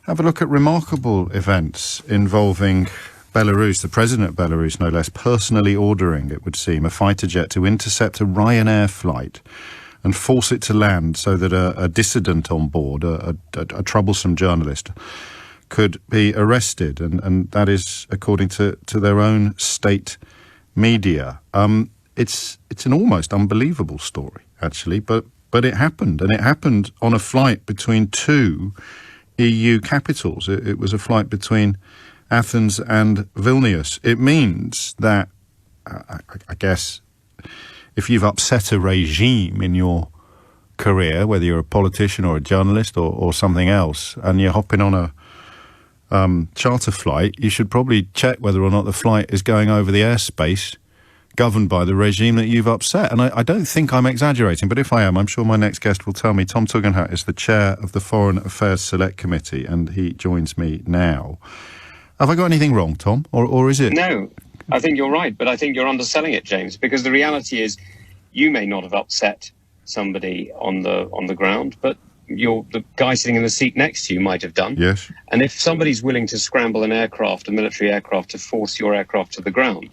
a look at remarkable events involving Belarus, the president of Belarus, no less, personally ordering, it would seem, a fighter jet to intercept a Ryanair flight and force it to land so that a dissident on board, a troublesome journalist, could be arrested, and that is according to their own state media. It's an almost unbelievable story, actually, but it happened, and it happened on a flight between two EU capitals. It was a flight between Athens and Vilnius. It means that, I guess, if you've upset a regime in your career, whether you're a politician or a journalist or something else, and you're hopping on a charter flight, you should probably check whether or not the flight is going over the airspace governed by the regime that you've upset. And I don't think I'm exaggerating, but if I am, I'm sure my next guest will tell me. Tom Tugendhat is the chair of the Foreign Affairs Select Committee, and he joins me now. Have I got anything wrong, Tom, or is it? No, I think you're right, but I think you're underselling it, James, because the reality is you may not have upset somebody on the ground, but the guy sitting in the seat next to you might have done. Yes. And if somebody's willing to scramble an aircraft, a military aircraft, to force your aircraft to the ground,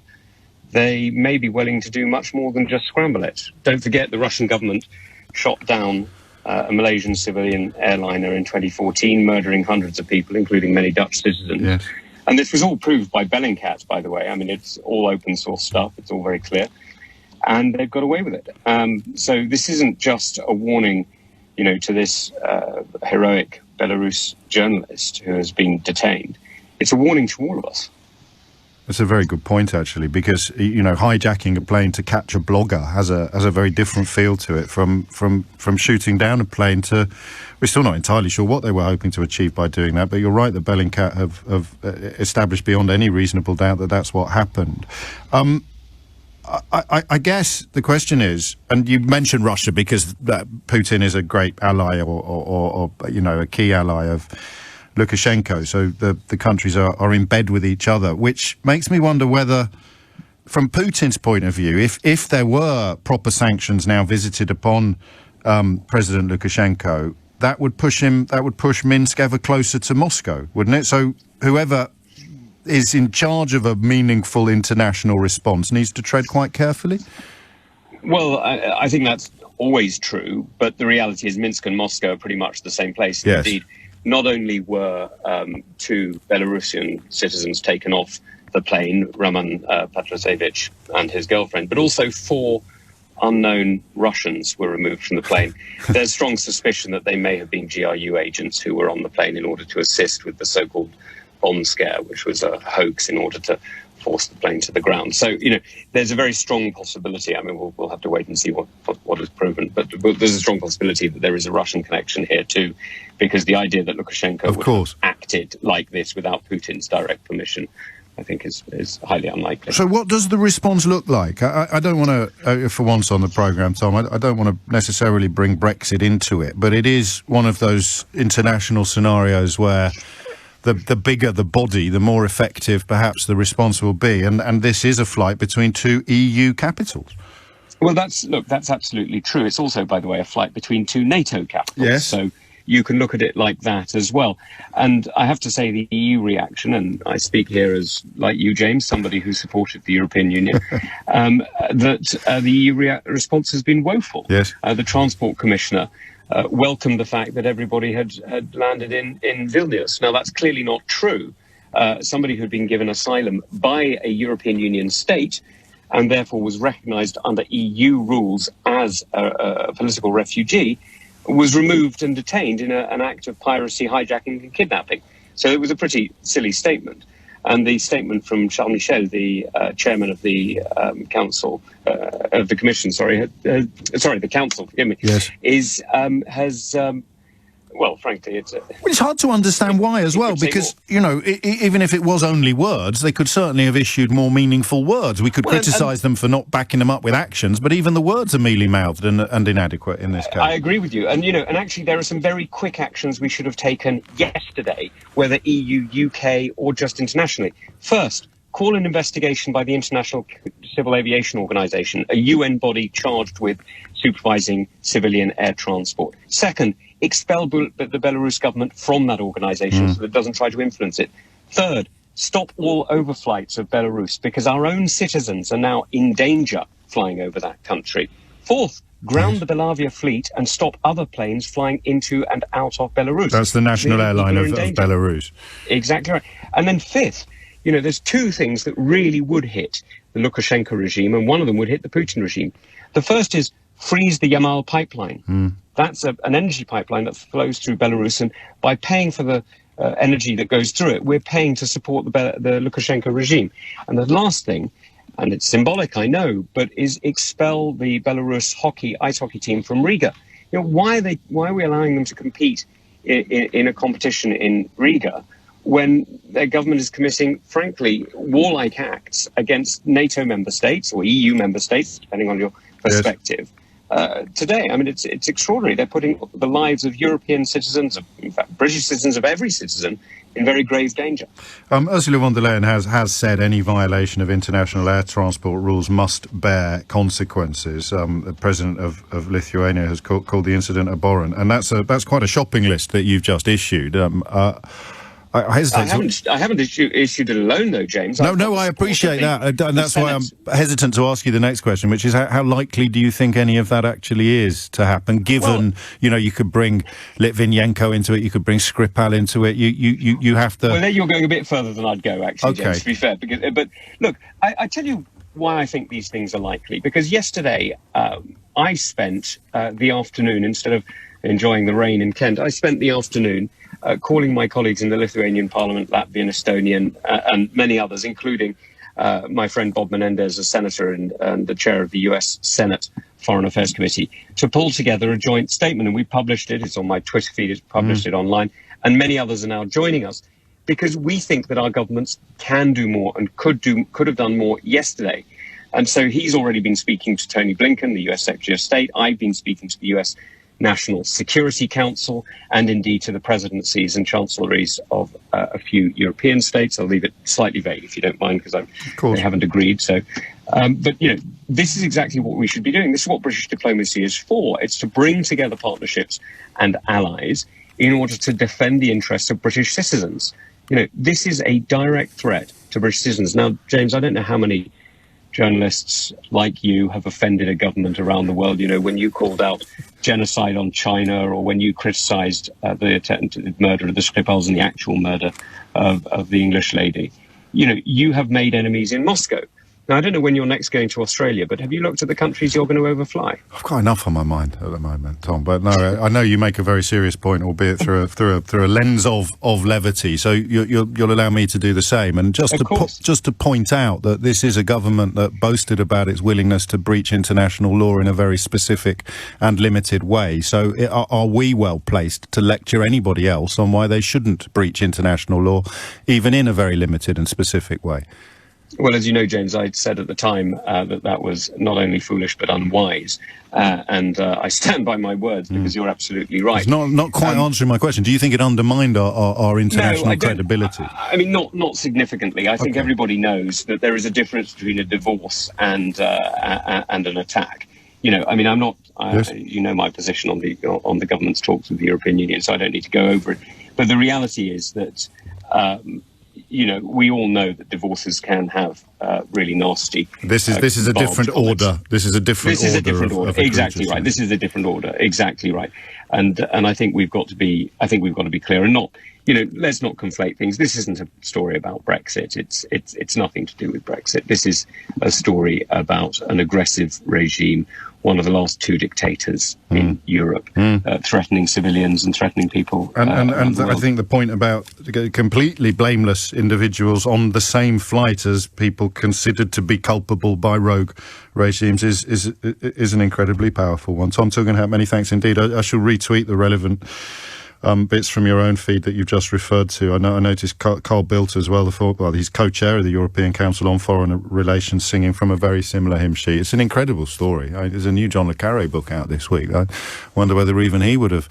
they may be willing to do much more than just scramble it. Don't forget the Russian government shot down a Malaysian civilian airliner in 2014, murdering hundreds of people, including many Dutch citizens. Yes. And this was all proved by Bellingcat, by the way. I mean, it's all open source stuff. It's all very clear. And they've got away with it. So this isn't just a warning, to this heroic Belarus journalist who has been detained. It's a warning to all of us. That's a very good point, actually, because, hijacking a plane to catch a blogger has a very different feel to it from shooting down a plane to... We're still not entirely sure what they were hoping to achieve by doing that, but you're right that Bellingcat have established beyond any reasonable doubt that that's what happened. I guess the question is, and you mentioned Russia because Putin is a great ally or a key ally of Lukashenko, so the countries are in bed with each other, which makes me wonder whether, from Putin's point of view, if there were proper sanctions now visited upon President Lukashenko, that would push Minsk ever closer to Moscow, wouldn't it? So whoever is in charge of a meaningful international response needs to tread quite carefully. Well, I think that's always true, but the reality is Minsk and Moscow are pretty much the same place. Yes. Indeed, not only were 2 Belarusian citizens taken off the plane, Roman Patriotic and his girlfriend, but also 4 unknown Russians were removed from the plane. There's strong suspicion that they may have been GRU agents who were on the plane in order to assist with the so-called bomb scare, which was a hoax in order to force the plane to the ground. So, there's a very strong possibility. I mean, we'll have to wait and see what is proven, but there's a strong possibility that there is a Russian connection here too, because the idea that Lukashenko would have acted like this without Putin's direct permission, I think is highly unlikely. So what does the response look like? I don't want to, for once on the programme, Tom, I don't want to necessarily bring Brexit into it, but it is one of those international scenarios where the bigger the body, the more effective perhaps the response will be. And this is a flight between 2 EU capitals. Well, that's absolutely true. It's also, by the way, a flight between 2 NATO capitals. Yes. So you can look at it like that as well. And I have to say the EU reaction, and I speak here as, like you, James, somebody who supported the European Union, that the EU response has been woeful. Yes. The Transport Commissioner welcomed the fact that everybody had landed in Vilnius. Now, that's clearly not true. Somebody who'd been given asylum by a European Union state and therefore was recognised under EU rules as a political refugee was removed and detained in an act of piracy, hijacking and kidnapping. So it was a pretty silly statement. And the statement from Charles Michel, the chairman of the council, of the commission, the council, forgive me, yes. Well, frankly, it's hard to understand why as well, because, even if it was only words, they could certainly have issued more meaningful words. We could criticise them for not backing them up with actions, but even the words are mealy-mouthed and inadequate in this case. I agree with you. And, and actually there are some very quick actions we should have taken yesterday, whether EU, UK, or just internationally. First, call an investigation by the International Civil Aviation Organization, a UN body charged with supervising civilian air transport. Second, expel the Belarus government from that organization so that it doesn't try to influence it. Third, stop all overflights of Belarus because our own citizens are now in danger flying over that country. Fourth, ground the Belavia fleet and stop other planes flying into and out of Belarus. That's the national airline of Belarus. Exactly right. And then fifth, there's 2 things that really would hit the Lukashenko regime, and one of them would hit the Putin regime. The first is freeze the Yamal pipeline. That's an energy pipeline that flows through Belarus, and by paying for the energy that goes through it, we're paying to support the Lukashenko regime. And the last thing, and it's symbolic, I know, but is expel the Belarus ice hockey team from Riga. Why are we allowing them to compete in a competition in Riga when their government is committing, frankly, warlike acts against NATO member states or EU member states, depending on your perspective? Today, I mean, it's extraordinary. They're putting the lives of European citizens, in fact, British citizens, of every citizen in very grave danger. Ursula von der Leyen has said any violation of international air transport rules must bear consequences. The president of Lithuania has called the incident abhorrent, and that's quite a shopping list that you've just issued. I haven't issued it alone, though, James. No, I appreciate that. And that's why I'm hesitant to ask you the next question, which is how likely do you think any of that actually is to happen, given, you could bring Litvinenko into it, you could bring Skripal into it, you have to... Well, there you're going a bit further than I'd go, actually, okay, James, to be fair. But look, I tell you why I think these things are likely, because yesterday I spent the afternoon, instead of enjoying the rain in Kent, I spent the afternoon calling my colleagues in the Lithuanian Parliament, Latvian, Estonian, and many others, including my friend Bob Menendez, a senator and the chair of the US Senate Foreign Affairs Committee, to pull together a joint statement. And we published it. It's on my Twitter feed. It's published it online. And many others are now joining us because we think that our governments can do more and could have done more yesterday. And so he's already been speaking to Tony Blinken, the US Secretary of State. I've been speaking to the US National Security Council, and indeed to the presidencies and chancelleries of a few European states. I'll leave it slightly vague, if you don't mind, because they haven't agreed. So, but this is exactly what we should be doing. This is what British diplomacy is for. It's to bring together partnerships and allies in order to defend the interests of British citizens. This is a direct threat to British citizens. Now, James, I don't know how many journalists like you have offended a government around the world. You know, when you called out genocide on China, or when you criticised the attempted murder of the Skripals and the actual murder of the English lady, you know, you have made enemies in Moscow. Now, I don't know when you're next going to Australia, but have you looked at the countries you're going to overfly? I've got enough on my mind at the moment, Tom. But no, I know you make a very serious point, albeit through a lens of levity. So you'll allow me to do the same. And just to point out that this is a government that boasted about its willingness to breach international law in a very specific and limited way. So are we well placed to lecture anybody else on why they shouldn't breach international law, even in a very limited and specific way? Well, as you know, James, I said at the time that was not only foolish but unwise, and I stand by my words because you're absolutely right. It's not quite answering my question. Do you think it undermined our international credibility? I mean, not significantly. I think everybody knows that there is a difference between a divorce and an attack. You know, I mean, I'm not. Yes. You know my position on the government's talks with the European Union, so I don't need to go over it. But the reality is that. You know, we all know that divorces can have really nasty. This is a different order. This is a different order. Exactly right. This is a different order. Exactly right. And I think we've got to be. I think we've got to be clear and not. You know, let's not conflate things. This isn't a story about Brexit. It's nothing to do with Brexit. This is a story about an aggressive regime, one of the last two dictators in Europe, threatening civilians and threatening people. And I think the point about completely blameless individuals on the same flight as people considered to be culpable by rogue regimes is an incredibly powerful one. Tom Tugendhat, many thanks indeed. I shall retweet the relevant bits from your own feed that you've just referred to. I noticed Carl Bildt as well, he's co-chair of the European Council on Foreign Relations, singing from a very similar hymn sheet. It's an incredible story. There's a new John le Carré book out this week. I wonder whether even he would have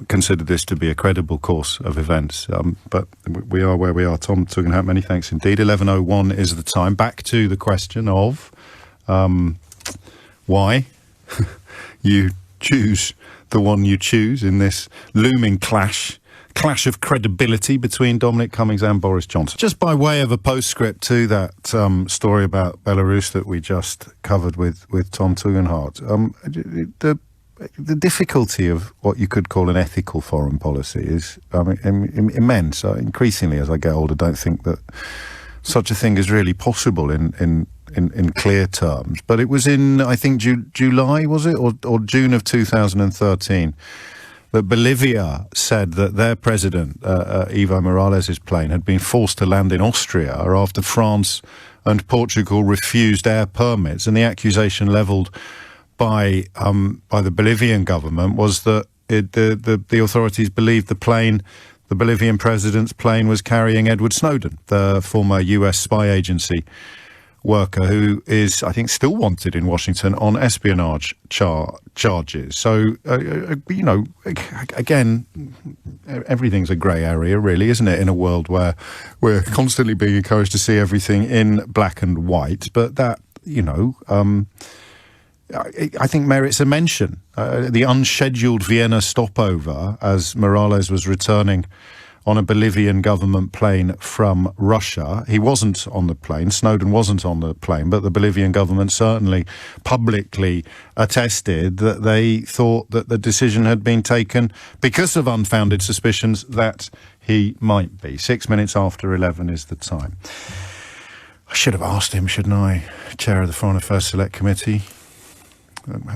considered this to be a credible course of events. But we are where we are. Tom Tugendhat, many thanks indeed. 11:01 is the time. Back to the question of why you choose the one you choose in this looming clash of credibility between Dominic Cummings and Boris Johnson. Just by way of a postscript to that story about Belarus that we just covered with Tom Tugendhat, the difficulty of what you could call an ethical foreign policy is immense. Increasingly, as I get older, don't think that such a thing is really possible in clear terms. But it was in, I think, July, was it? Or June of 2013, that Bolivia said that their president, Evo Morales' plane, had been forced to land in Austria after France and Portugal refused air permits. And the accusation levelled by the Bolivian government was that the authorities believed the Bolivian president's plane was carrying Edward Snowden, the former US spy agency worker who is, I think, still wanted in Washington on espionage charges. So, you know, again, everything's a grey area, really, isn't it, in a world where we're constantly being encouraged to see everything in black and white. But that, you know, I think merits a mention. The unscheduled Vienna stopover as Morales was returning on a Bolivian government plane from Russia. He wasn't on the plane. Snowden wasn't on the plane, but the Bolivian government certainly publicly attested that they thought that the decision had been taken because of unfounded suspicions that he might be. 6 minutes after 11 is the time. I should have asked him, shouldn't I? Chair of the Foreign Affairs Select Committee.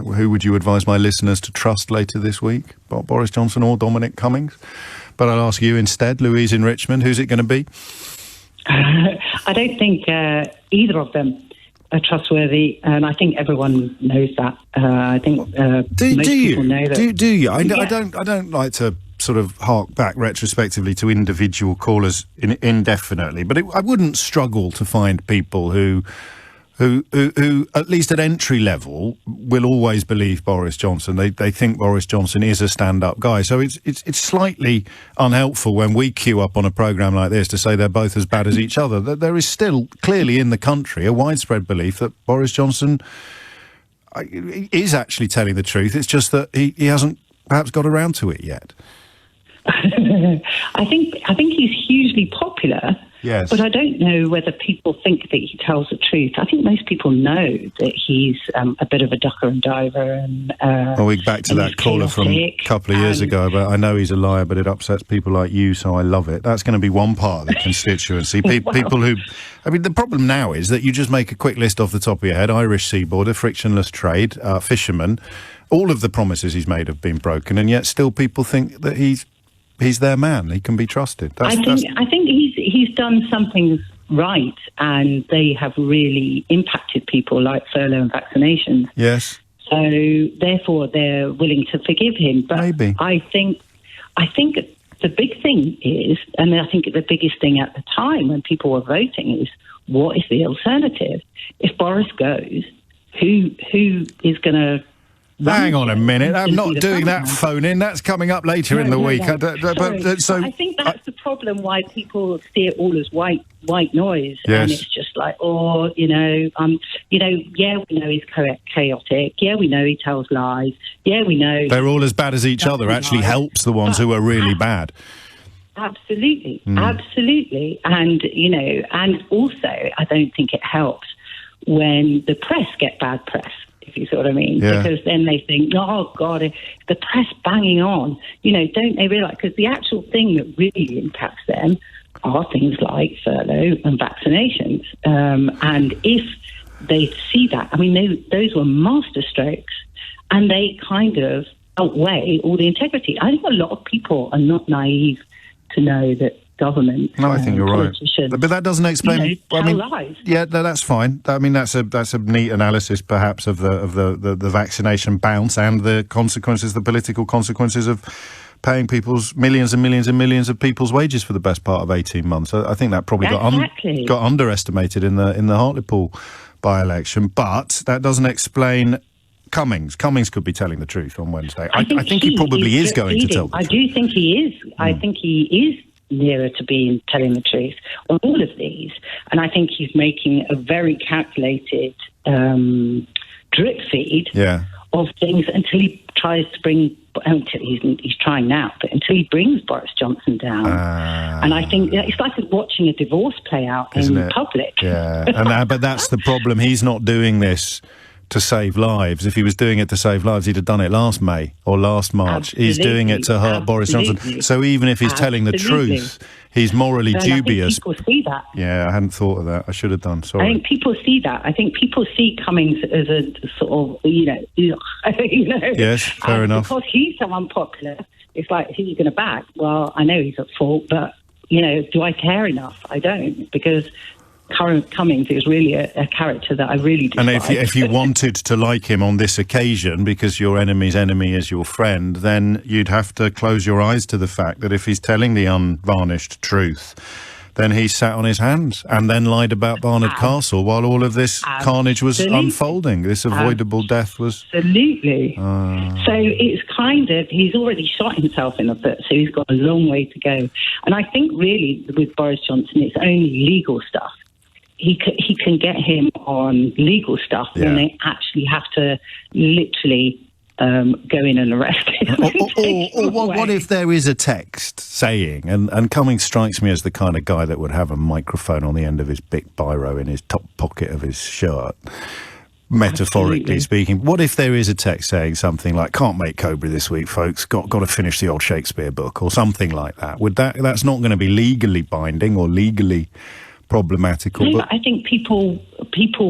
Who would you advise my listeners to trust later this week? Boris Johnson or Dominic Cummings? But I'll ask you instead, Louise in Richmond. Who's it going to be? I don't think either of them are trustworthy, and I think everyone knows that. I think most people know that. Do you? I don't like to sort of hark back retrospectively to individual callers indefinitely, but I wouldn't struggle to find people who at least at entry level will always believe Boris Johnson. They think Boris Johnson is a stand-up guy. So it's slightly unhelpful when we queue up on a programme like this to say they're both as bad as each other. That there is still clearly in the country a widespread belief that Boris Johnson is actually telling the truth. It's just that he hasn't perhaps got around to it yet. I think he's hugely popular. Yes. But I don't know whether people think that he tells the truth. I think most people know that he's a bit of a ducker and diver. And we're back to that caller from a couple of years ago, but I know he's a liar, but it upsets people like you, so I love it. That's going to be one part of the constituency. People who... I mean, the problem now is that you just make a quick list off the top of your head. Irish seaboarder, frictionless trade, fisherman. All of the promises he's made have been broken, and yet still people think that he's their man. He can be trusted. I think he's done something right, and they have really impacted people, like furlough and vaccinations. Yes. So therefore, they're willing to forgive him. But maybe I think the big thing is, and I think the biggest thing at the time when people were voting is, what is the alternative? If Boris goes, who is going to... Hang on a minute, I'm not doing that phone-in. That's coming up later in the week. I think that's the problem, why people see it all as white noise. Yes. And it's just like, yeah, we know he's chaotic. Yeah, we know he tells lies. Yeah, we know... They're all as bad as each other. Actually helps the ones who are really bad. Absolutely, absolutely. And, and also, I don't think it helps when the press get bad press, if you see what I mean. Yeah. Because then they think, oh, God, the press banging on. Don't they realise? Because the actual thing that really impacts them are things like furlough and vaccinations. And if they see that, I mean, those were master strokes, and they kind of outweigh all the integrity. I think a lot of people are not naive to know that government. No, I think you're right, but that doesn't explain. Lies. Yeah, no, that's fine. I mean, that's a neat analysis, perhaps, of the vaccination bounce and the consequences, the political consequences of paying people's millions and millions and millions of people's wages for the best part of 18 months. I think that probably got underestimated in the Hartlepool by-election, but that doesn't explain. Cummings could be telling the truth on Wednesday. I think he probably is going to tell the truth. I do think he is. I think he is nearer to being telling the truth on all of these. And I think he's making a very calculated drip feed of things until he tries to bring... He's trying now, but until he brings Boris Johnson down. And I think it's like watching a divorce play out in public. Yeah, but that's the problem. He's not doing this to save lives. If he was doing it to save lives, he'd have done it last May or last March. He's doing it to hurt Boris Johnson. So even if he's telling the truth, he's morally dubious. I think people see that. Yeah, I hadn't thought of that. I should have done. Sorry. I think people see that. I think people see Cummings as a sort of, Yes, fair enough. Because he's so unpopular, it's like, who are you going to back? Well, I know he's at fault, but, do I care enough? I don't, because Cummings is really a character that I really dislike. And if you wanted to like him on this occasion, because your enemy's enemy is your friend, then you'd have to close your eyes to the fact that if he's telling the unvarnished truth, then he sat on his hands and then lied about Barnard Castle while all of this carnage was unfolding. This avoidable death was... Absolutely. So it's kind of... He's already shot himself in the foot, so he's got a long way to go. And I think really with Boris Johnson, it's only legal stuff. He can get him on legal stuff when they actually have to literally go in and arrest him. Or what if there is a text saying, and Cummings strikes me as the kind of guy that would have a microphone on the end of his big biro in his top pocket of his shirt, metaphorically speaking. What if there is a text saying something like, can't make Cobra this week, folks, got to finish the old Shakespeare book, or something like that? That's not going to be legally binding or legally problematical. No, but I think people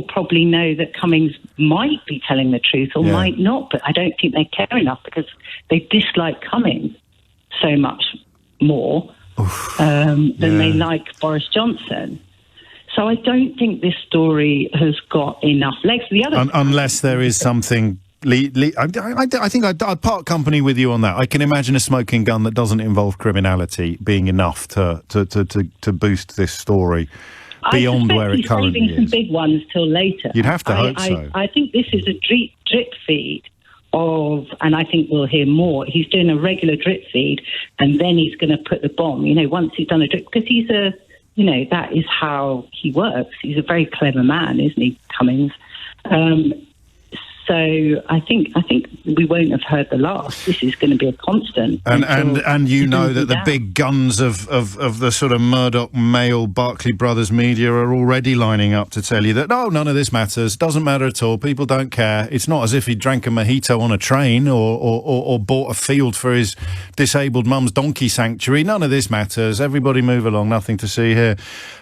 probably know that Cummings might be telling the truth or might not, but I don't think they care enough because they dislike Cummings so much more than they like Boris Johnson. So I don't think this story has got enough legs. The other unless there is something... I think I'd part company with you on that. I can imagine a smoking gun that doesn't involve criminality being enough to boost this story beyond where it currently is. Some big ones till later. You'd have to hope so. I think this is a drip feed of, and I think we'll hear more. He's doing a regular drip feed, and then he's going to put the bomb. Once he's done a drip, because he's a, that is how he works. He's a very clever man, isn't he, Cummings? So So I think we won't have heard the last. This is going to be a constant. And you know that the big guns of the sort of Murdoch, Mail, Barclay Brothers media are already lining up to tell you that, no, none of this matters, doesn't matter at all, people don't care. It's not as if he drank a mojito on a train or bought a field for his disabled mum's donkey sanctuary. None of this matters. Everybody move along, nothing to see here.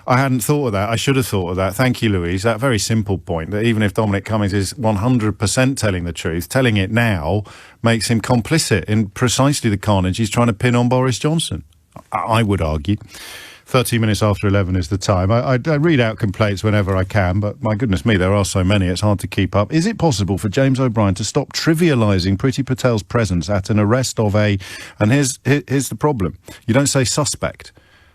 I hadn't thought of that. I should have thought of that. Thank you, Louise. That very simple point, that even if Dominic Cummings is 100% telling the truth, telling it now makes him complicit in precisely the carnage he's trying to pin on Boris Johnson, I would argue. 13 minutes after 11 is the time. I read out complaints whenever I can, but my goodness me, there are so many, it's hard to keep up. Is it possible for James O'Brien to stop trivialising Priti Patel's presence at an arrest of a... And here's the problem. You don't say suspect.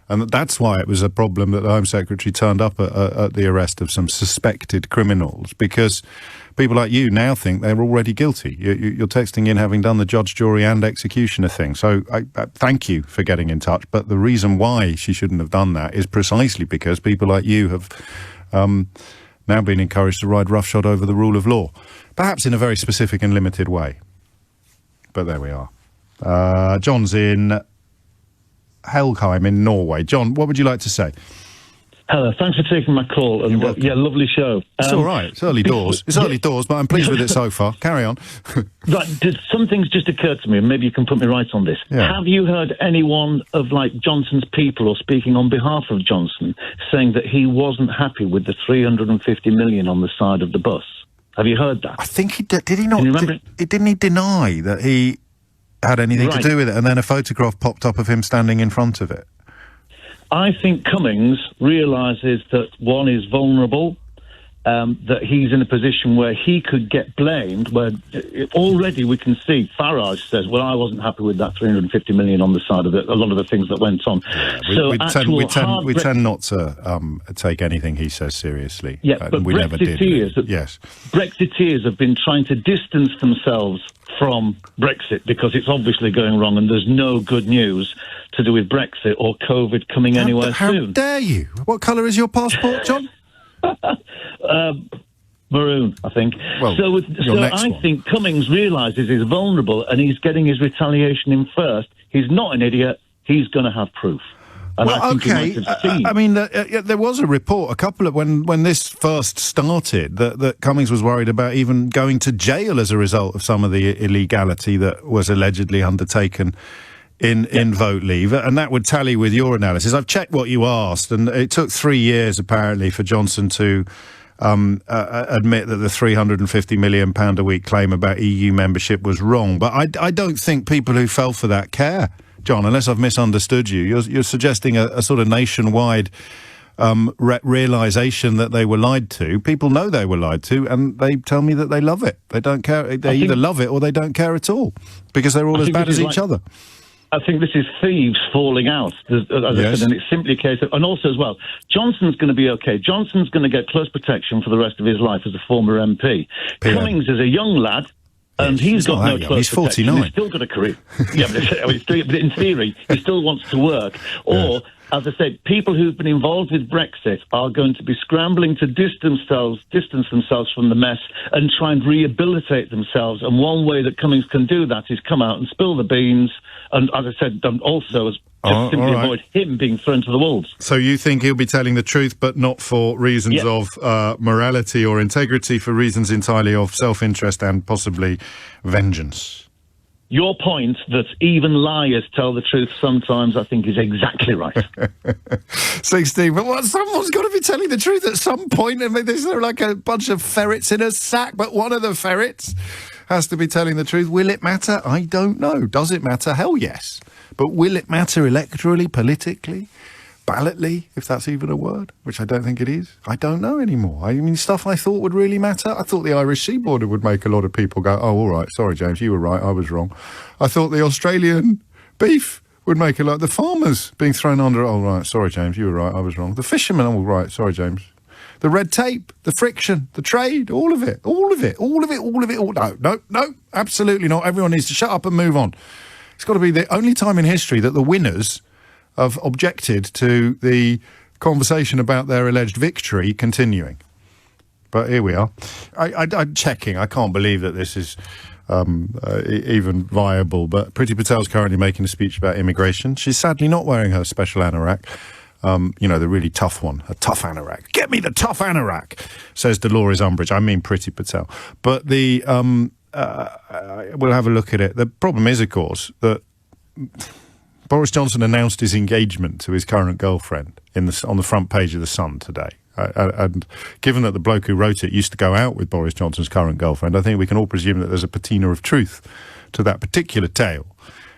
And that's why it was a problem that the Home Secretary turned up at the arrest of some suspected criminals, because people like you now think they're already guilty. You're texting in having done the judge, jury and executioner thing. So I thank you for getting in touch. But the reason why she shouldn't have done that is precisely because people like you have now been encouraged to ride roughshod over the rule of law, perhaps in a very specific and limited way. But there we are. John's in Helgheim in Norway. John, what would you like to say? Hello, thanks for taking my call. And yeah, lovely show. It's all right. It's early doors. It's early doors, but I'm pleased with it so far. Carry on. Right, some things just occurred to me, and maybe you can put me right on this. Yeah. Have you heard anyone of Johnson's people or speaking on behalf of Johnson saying that he wasn't happy with the 350 million on the side of the bus? Have you heard that? I think he did. Did he not? Didn't he deny that he had anything to do with it, and then a photograph popped up of him standing in front of it? I think Cummings realises that one is vulnerable, that he's in a position where he could get blamed, where already we can see Farage says, well, I wasn't happy with that 350 million on the side of it, a lot of the things that went on. Yeah, we tend not to take anything he says seriously. Yeah, but we never did. Yes. Brexiteers have been trying to distance themselves from Brexit because it's obviously going wrong and there's no good news to do with Brexit or COVID coming anywhere soon. How dare you? What colour is your passport, John? Maroon, I think. Well, so I think Cummings realises he's vulnerable and he's getting his retaliation in first. He's not an idiot. He's going to have proof. And well, okay. I mean, there was a report, when this first started, that Cummings was worried about even going to jail as a result of some of the illegality that was allegedly undertaken in vote leave, and that would tally with your analysis. I've checked what you asked, and it took 3 years, apparently, for Johnson to admit that the £350 million a week claim about EU membership was wrong. But I don't think people who fell for that care, John, unless I've misunderstood you. You're suggesting a sort of nationwide realisation that they were lied to. People know they were lied to, and they tell me that they love it. They don't care. They either love it or they don't care at all, because they're all as bad as each other. I think this is thieves falling out, as I said, and it's simply a case of... And also, as well, Johnson's going to be okay. Johnson's going to get close protection for the rest of his life as a former MP. PM. Cummings is a young lad, and he's got no close protection. 49. He's still got a career. Yeah, but in theory, he still wants to work. Or, as I said, people who've been involved with Brexit are going to be scrambling to distance themselves from the mess and try and rehabilitate themselves. And one way that Cummings can do that is come out and spill the beans. And as I said, also simply avoid him being thrown to the wolves. So you think he'll be telling the truth, but not for reasons of morality or integrity, for reasons entirely of self-interest and possibly vengeance? Your point that even liars tell the truth sometimes, I think, is exactly right. 16, but someone's got to be telling the truth at some point. I mean, there's like a bunch of ferrets in a sack, but one of the ferrets has to be telling the truth. Will it matter? I don't know. Does it matter? Hell yes. But will it matter electorally, politically, ballotly, if that's even a word, which I don't think it is? I don't know anymore. I mean, stuff I thought would really matter. I thought the Irish sea border would make a lot of people go, oh, all right, sorry, James, you were right, I was wrong. I thought the Australian beef would make a lot. The farmers being thrown under, oh, right, sorry, James, you were right, I was wrong. The fishermen, oh, right, sorry, James. The red tape, the friction, the trade, all of it. No, absolutely not. Everyone needs to shut up and move on. It's got to be the only time in history that the winners have objected to the conversation about their alleged victory continuing. But here we are. I'm checking. I can't believe that this is even viable. But Priti Patel's currently making a speech about immigration. She's sadly not wearing her special anorak. The really tough one, a tough anorak. Get me the tough anorak, says Dolores Umbridge. I mean Priti Patel. But we'll have a look at it. The problem is, of course, that Boris Johnson announced his engagement to his current girlfriend on the front page of The Sun today. And given that the bloke who wrote it used to go out with Boris Johnson's current girlfriend, I think we can all presume that there's a patina of truth to that particular tale.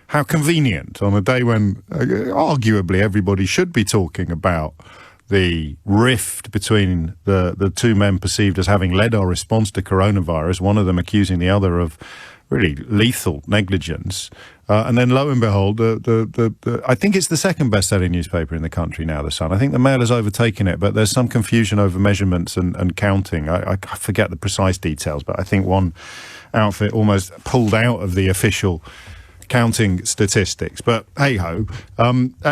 How convenient on a day when arguably everybody should be talking about the rift between the two men perceived as having led our response to coronavirus, one of them accusing the other of really lethal negligence. And then lo and behold, I think it's the second best-selling newspaper in the country now, The Sun. I think the Mail has overtaken it, but there's some confusion over measurements and counting. I forget the precise details, but I think one outfit almost pulled out of the official counting statistics. But hey-ho,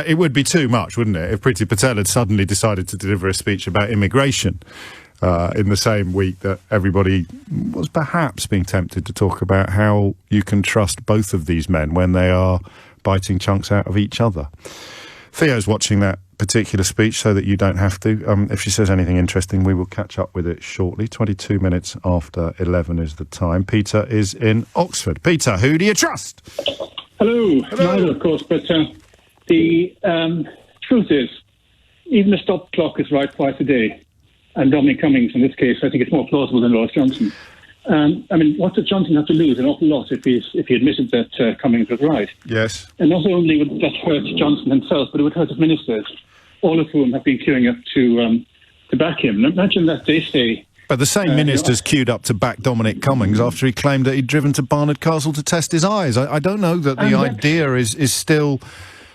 it would be too much, wouldn't it, if Priti Patel had suddenly decided to deliver a speech about immigration in the same week that everybody was perhaps being tempted to talk about how you can trust both of these men when they are biting chunks out of each other. Theo's watching that particular speech so that you don't have to. If she says anything interesting, we will catch up with it shortly. 22 minutes after 11 is the time. Peter is in Oxford. Peter, who do you trust? Hello. Neither, of course, but the truth is, even the stop clock is right twice a day. And Dominic Cummings, in this case, I think it's more plausible than Boris Johnson. What does Johnson have to lose? An awful lot if he admitted that Cummings was right. Yes. And not only would that hurt Johnson himself, but it would hurt his ministers, all of whom have been queuing up to back him. And imagine that they say... But the same ministers queued up to back Dominic Cummings after he claimed that he'd driven to Barnard Castle to test his eyes. I don't know that the idea is still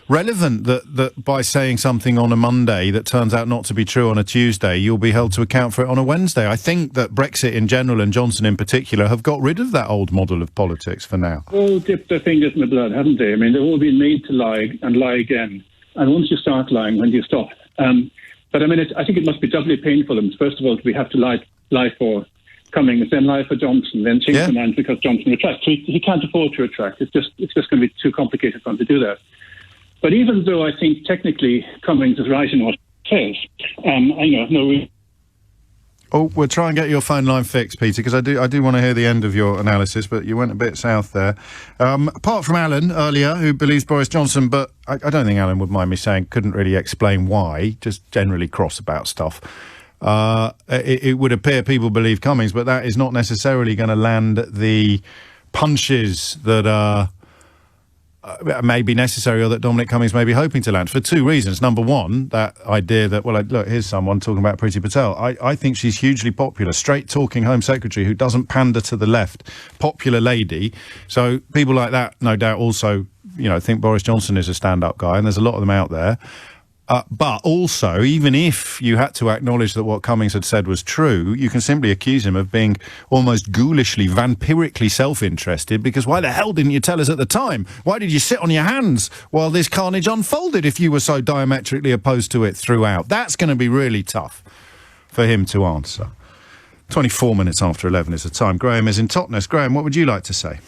relevant that by saying something on a Monday that turns out not to be true on a Tuesday, you'll be held to account for it on a Wednesday. I think that Brexit in general and Johnson in particular have got rid of that old model of politics for now. All dipped their fingers in the blood, haven't they? I mean, they've all been made to lie and lie again. And once you start lying, when do you stop? But I mean, I think it must be doubly painful. And first of all, we have to lie for Cummings, then lie for Johnson, then change the mind because Johnson retracts. So he can't afford to retract. It's just going to be too complicated for him to do that. But even though I think technically Cummings is right in what he says, I have no reason. Oh, we'll try and get your phone line fixed, Peter, because I do want to hear the end of your analysis, but you went a bit south there. Apart from Alan earlier, who believes Boris Johnson, but I don't think Alan would mind me saying couldn't really explain why, just generally cross about stuff. It would appear people believe Cummings, but that is not necessarily going to land the punches that may be necessary or that Dominic Cummings may be hoping to land for two reasons. Number one, that idea that, well, look, here's someone talking about Priti Patel. I think she's hugely popular, straight-talking Home Secretary who doesn't pander to the left, popular lady. So people like that, no doubt, also, think Boris Johnson is a stand-up guy, and there's a lot of them out there. But also, even if you had to acknowledge that what Cummings had said was true, you can simply accuse him of being almost ghoulishly, vampirically self-interested, because why the hell didn't you tell us at the time? Why did you sit on your hands while this carnage unfolded if you were so diametrically opposed to it throughout? That's going to be really tough for him to answer. 24 minutes after 11 is the time. Graham is in Totnes. Graham, what would you like to say?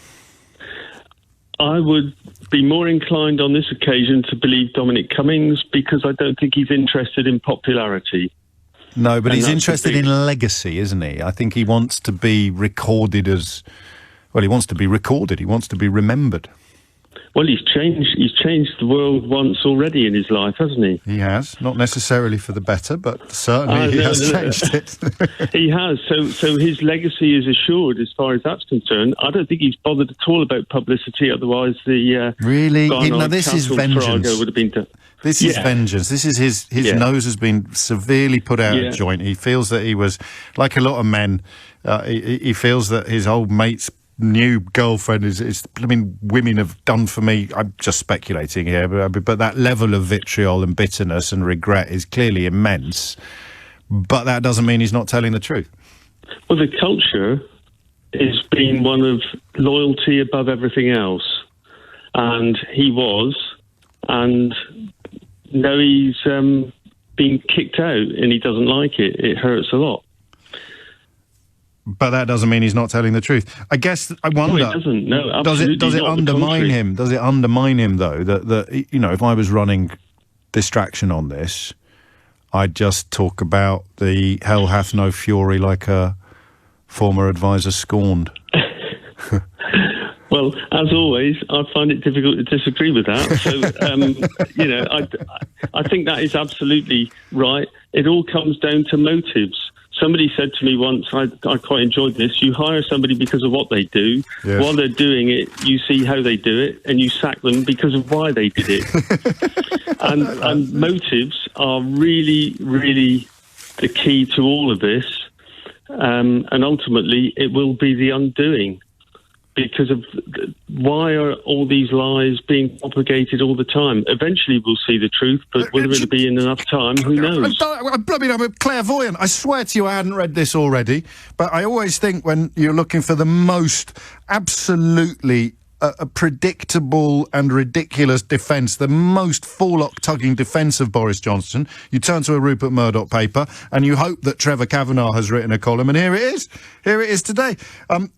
I would be more inclined on this occasion to believe Dominic Cummings because I don't think he's interested in popularity. No, but he's interested in legacy, isn't he? I think he wants to be recorded as... Well, he wants to be recorded. He wants to be remembered. Well, he's changed the world once already in his life, hasn't he? He has. Not necessarily for the better, but certainly he has changed it. He has. So his legacy is assured as far as that's concerned. I don't think he's bothered at all about publicity. Otherwise, the really, this is vengeance. Would have been done. This is vengeance. This is his nose has been severely put out of joint. He feels that he was, like a lot of men, he feels that his old mate's new girlfriend is I mean, women have done for me, I'm just speculating here, but that level of vitriol and bitterness and regret is clearly immense, but that doesn't mean he's not telling the truth. Well, the culture has been one of loyalty above everything else, and he was, and now he's being kicked out and he doesn't like it. It hurts a lot. But that doesn't mean he's not telling the truth. I guess I wonder. No, it doesn't. No, absolutely does it not. undermine him? Does it undermine him though? That you know, if I was running distraction on this, I'd just talk about the hell hath no fury like a former advisor scorned. Well, as always, I find it difficult to disagree with that. So, you know, I think that is absolutely right. It all comes down to motives. Somebody said to me once, I quite enjoyed this, you hire somebody because of what they do. Yes. While they're doing it, you see how they do it, and you sack them because of why they did it. and motives are really, really the key to all of this. And ultimately, it will be the undoing. Because of why are all these lies being propagated all the time? Eventually we'll see the truth, but whether it'll be in enough time, who knows? I'm a clairvoyant. I swear to you I hadn't read this already, but I always think when you're looking for the most absolutely a predictable and ridiculous defence, the most forelock-tugging defence of Boris Johnson, you turn to a Rupert Murdoch paper and you hope that Trevor Kavanagh has written a column, and here it is. Here it is today.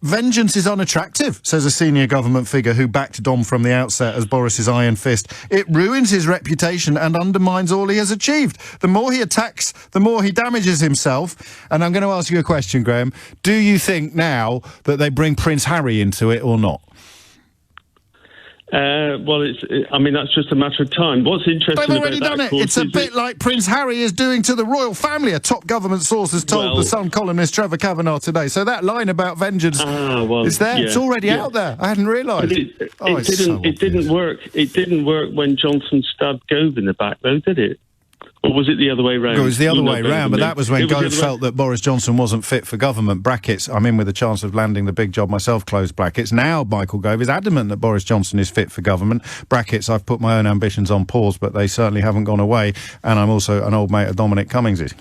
Vengeance is unattractive, says a senior government figure who backed Dom from the outset as Boris's iron fist. It ruins his reputation and undermines all he has achieved. The more he attacks, the more he damages himself. And I'm going to ask you a question, Graham. Do you think now that they bring Prince Harry into it or not? Well, I mean, that's just a matter of time. What's interesting They've already about that, done it. It's a bit like Prince Harry is doing to the royal family, a top government source has told the Sun columnist Trevor Kavanagh today. So that line about vengeance is there. Yeah, it's already out there. I hadn't realised. It didn't work. It didn't work when Johnson stabbed Gove in the back, though, did it? Or was it the other way round? It was the other way round, but that was when Gove felt that Boris Johnson wasn't fit for government. Brackets, I'm in with a chance of landing the big job myself, close brackets. Now Michael Gove is adamant that Boris Johnson is fit for government. Brackets, I've put my own ambitions on pause, but they certainly haven't gone away. And I'm also an old mate of Dominic Cummings'.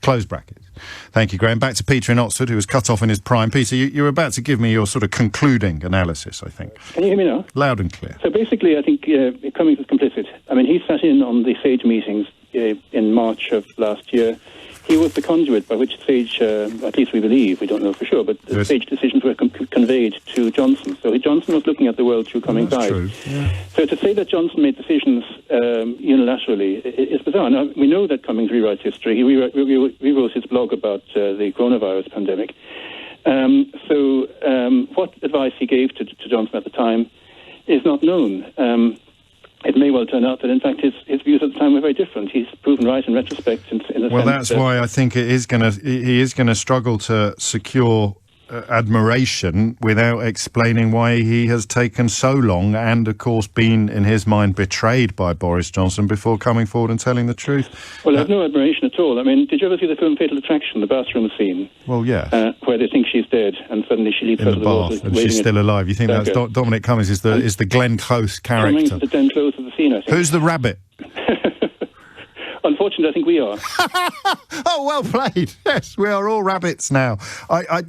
Close brackets. Thank you, Graham. Back to Peter in Oxford, who was cut off in his prime. Peter, you're about to give me your sort of concluding analysis, I think. Can you hear me now? Loud and clear. So basically, I think Cummings is complicit. I mean, he sat in on the SAGE meetings in March of last year. He was the conduit by which SAGE, at least we believe, we don't know for sure, but the SAGE decisions were conveyed to Johnson. So Johnson was looking at the world through Cummings' eyes. Yeah. So to say that Johnson made decisions unilaterally is bizarre. Now, we know that Cummings rewrites history. He rewrote his blog about the coronavirus pandemic. So what advice he gave to Johnson at the time is not known. It may well turn out that, in fact, his views at the time were very different. He's proven right in retrospect. Well, that's why I think he is going to struggle to secure admiration without explaining why he has taken so long and, of course, been, in his mind, betrayed by Boris Johnson before coming forward and telling the truth. Well, there's no admiration at all. I mean, did you ever see the film Fatal Attraction, the bathroom scene? Well, yeah. Where they think she's dead and suddenly she leaps out of the water. And she's still alive. You think that's Dominic Cummings is the Glenn Close character? Cummings is the Glenn Close of the scene, I think. Who's the rabbit? Unfortunately, I think we are. Oh, well played. Yes, we are all rabbits now. How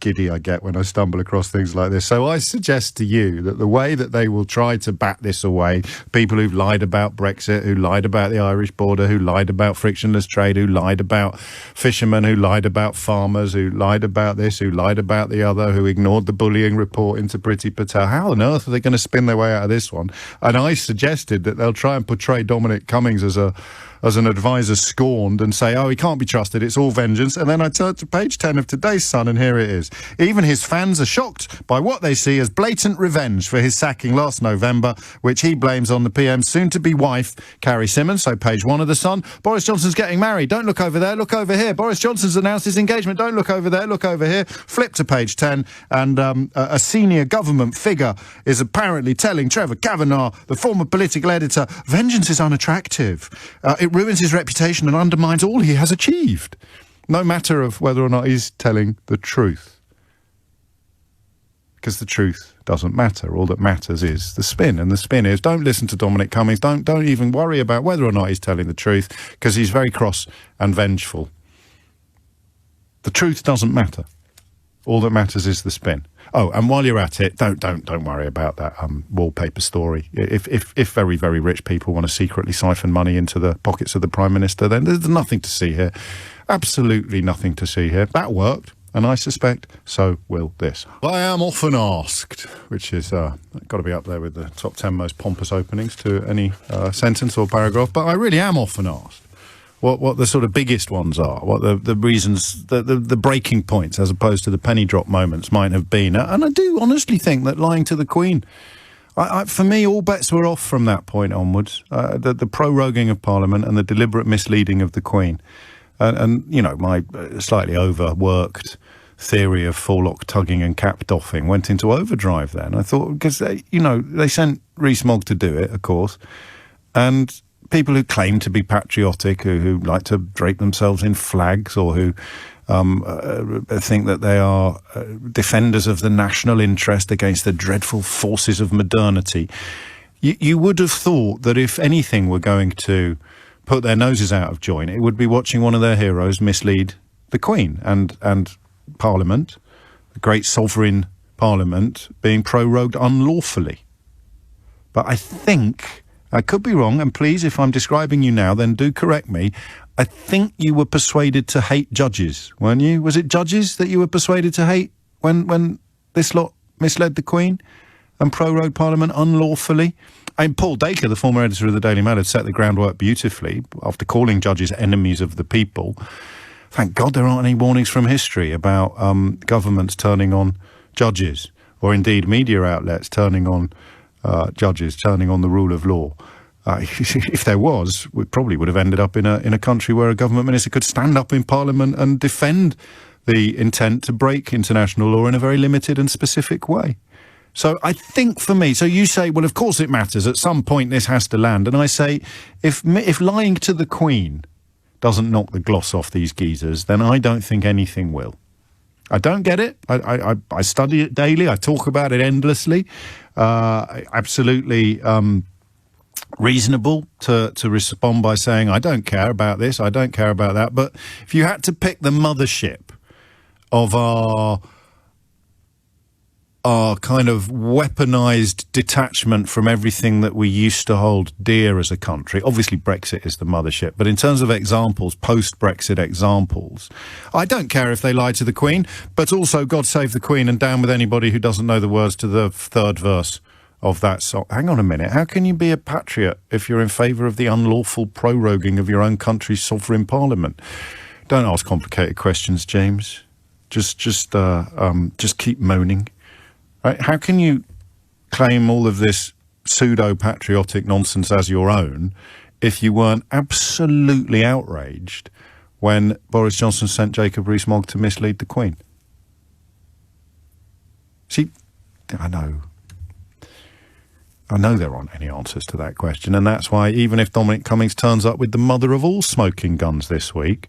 giddy I get when I stumble across things like this. So I suggest to you that the way that they will try to bat this away, people who've lied about Brexit, who lied about the Irish border, who lied about frictionless trade, who lied about fishermen, who lied about farmers, who lied about this, who lied about the other, who ignored the bullying report into Priti Patel. How on earth are they going to spin their way out of this one? And I suggested that they'll try and portray Dominic Cummings as an advisor scorned and say, oh, he can't be trusted, it's all vengeance. And then I turn to page 10 of today's Sun, and here it is. Even his fans are shocked by what they see as blatant revenge for his sacking last November, which he blames on the PM's soon-to-be wife, Carrie Symonds. So page 1 of the Sun. Boris Johnson's getting married. Don't look over there, look over here. Boris Johnson's announced his engagement. Don't look over there, look over here. Flip to page 10, and a senior government figure is apparently telling Trevor Kavanagh, the former political editor, vengeance is unattractive. It ruins his reputation and undermines all he has achieved. No matter of whether or not he's telling the truth. Because the truth doesn't matter. All that matters is the spin. And the spin is, don't listen to Dominic Cummings. Don't even worry about whether or not he's telling the truth, because he's very cross and vengeful. The truth doesn't matter. All that matters is the spin. Oh, and while you're at it, don't worry about that wallpaper story. If very, very rich people want to secretly siphon money into the pockets of the Prime Minister, then there's nothing to see here. Absolutely nothing to see here. That worked. And I suspect so will this. I am often asked, which is got to be up there with the top 10 most pompous openings to any sentence or paragraph, but I really am often asked what the sort of biggest ones are, what the reasons, the breaking points as opposed to the penny drop moments might have been. And I do honestly think that lying to the Queen, for me, all bets were off from that point onwards. The proroguing of Parliament and the deliberate misleading of the Queen. And you know, my slightly overworked theory of forelock tugging and cap doffing went into overdrive then. I thought, because, they sent Rees-Mogg to do it, of course, and people who claim to be patriotic, who like to drape themselves in flags, or who think that they are defenders of the national interest against the dreadful forces of modernity, you would have thought that if anything were going to put their noses out of joint, it would be watching one of their heroes mislead the Queen and Parliament, the great sovereign Parliament, being prorogued unlawfully. But I think, I could be wrong, and please, if I'm describing you now, then do correct me, I think you were persuaded to hate judges, weren't you? Was it judges that you were persuaded to hate when this lot misled the Queen and prorogued Parliament unlawfully? Paul Dacre, the former editor of the Daily Mail, had set the groundwork beautifully after calling judges enemies of the people. Thank God there aren't any warnings from history about governments turning on judges, or indeed media outlets turning on judges, turning on the rule of law. If there was, we probably would have ended up in a country where a government minister could stand up in Parliament and defend the intent to break international law in a very limited and specific way. So I think for me, so you say, well, of course it matters. At some point this has to land. And I say, if lying to the Queen doesn't knock the gloss off these geezers, then I don't think anything will. I don't get it. I study it daily. I talk about it endlessly. Absolutely reasonable to respond by saying, I don't care about this, I don't care about that. But if you had to pick the mothership of our kind of weaponized detachment from everything that we used to hold dear as a country. Obviously, Brexit is the mothership. But in terms of examples, post-Brexit examples, I don't care if they lie to the Queen, but also God save the Queen and down with anybody who doesn't know the words to the third verse of that song. Hang on a minute. How can you be a patriot if you're in favour of the unlawful proroguing of your own country's sovereign parliament? Don't ask complicated questions, James. Just keep moaning. Right? How can you claim all of this pseudo-patriotic nonsense as your own if you weren't absolutely outraged when Boris Johnson sent Jacob Rees-Mogg to mislead the Queen? See, I know there aren't any answers to that question, and that's why even if Dominic Cummings turns up with the mother of all smoking guns this week,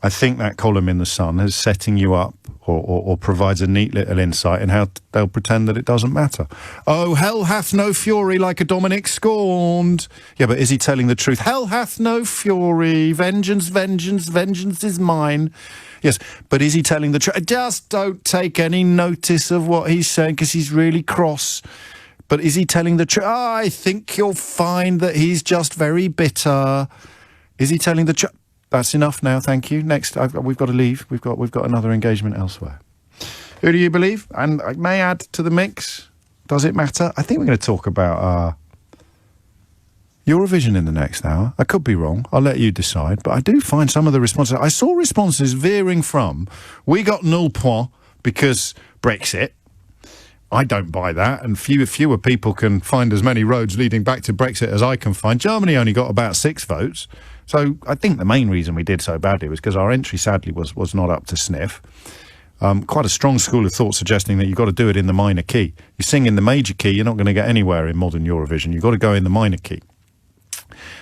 I think that column in The Sun is setting you up or provides a neat little insight in how they'll pretend that it doesn't matter. Oh, hell hath no fury like a Dominic scorned. Yeah, but is he telling the truth? Hell hath no fury. Vengeance, vengeance, vengeance is mine. Yes, but is he telling the truth? Just don't take any notice of what he's saying because he's really cross. But is he telling the truth? Oh, I think you'll find that he's just very bitter. Is he telling the truth? That's enough now, thank you. Next, we've got to leave. We've got another engagement elsewhere. Who do you believe? And I may add to the mix. Does it matter? I think we're going to talk about Eurovision in the next hour. I could be wrong. I'll let you decide. But I do find some of the responses. I saw responses veering from, we got 0 points because Brexit. I don't buy that, and fewer people can find as many roads leading back to Brexit as I can find. Germany only got about 6 votes. So I think the main reason we did so badly was because our entry, sadly, was not up to sniff. Quite a strong school of thought suggesting that you've got to do it in the minor key. You sing in the major key, you're not going to get anywhere in modern Eurovision. You've got to go in the minor key.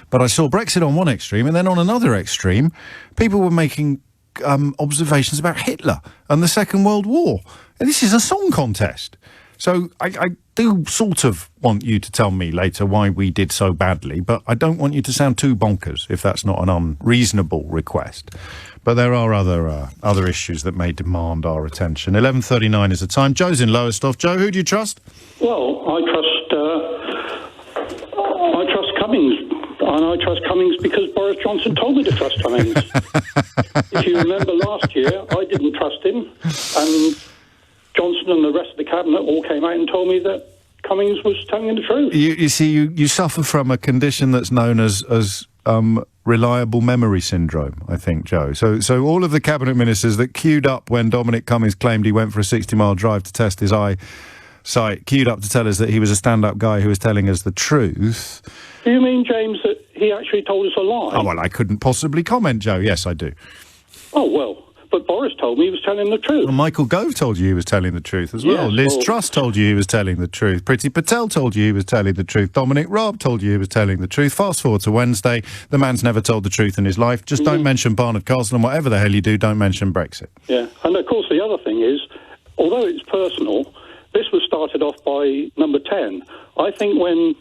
But I saw Brexit on one extreme, and then on another extreme, people were making observations about Hitler and the Second World War. And this is a song contest. So I do sort of want you to tell me later why we did so badly, but I don't want you to sound too bonkers if that's not an unreasonable request. But there are other issues that may demand our attention. 11:39 is the time. Joe's in Lowestoft. Joe, who do you trust? Well, I trust Cummings. And I trust Cummings because Boris Johnson told me to trust Cummings. If you remember last year, I didn't trust him, and Johnson and the rest of the cabinet all came out and told me that Cummings was telling the truth. You see, you suffer from a condition that's known as reliable memory syndrome, I think, Joe. So all of the cabinet ministers that queued up when Dominic Cummings claimed he went for a 60-mile drive to test his eyesight, queued up to tell us that he was a stand-up guy who was telling us the truth. Do you mean, James, that he actually told us a lie? Oh, well, I couldn't possibly comment, Joe. Yes, I do. Oh, well, but Boris told me he was telling the truth. Well, Michael Gove told you he was telling the truth as well. Yes, Liz Truss told you he was telling the truth. Priti Patel told you he was telling the truth. Dominic Raab told you he was telling the truth. Fast forward to Wednesday, the man's never told the truth in his life. Just don't mention Barnard Castle, and whatever the hell you do, don't mention Brexit. Yeah, and of course the other thing is, although it's personal, this was started off by Number 10. I think when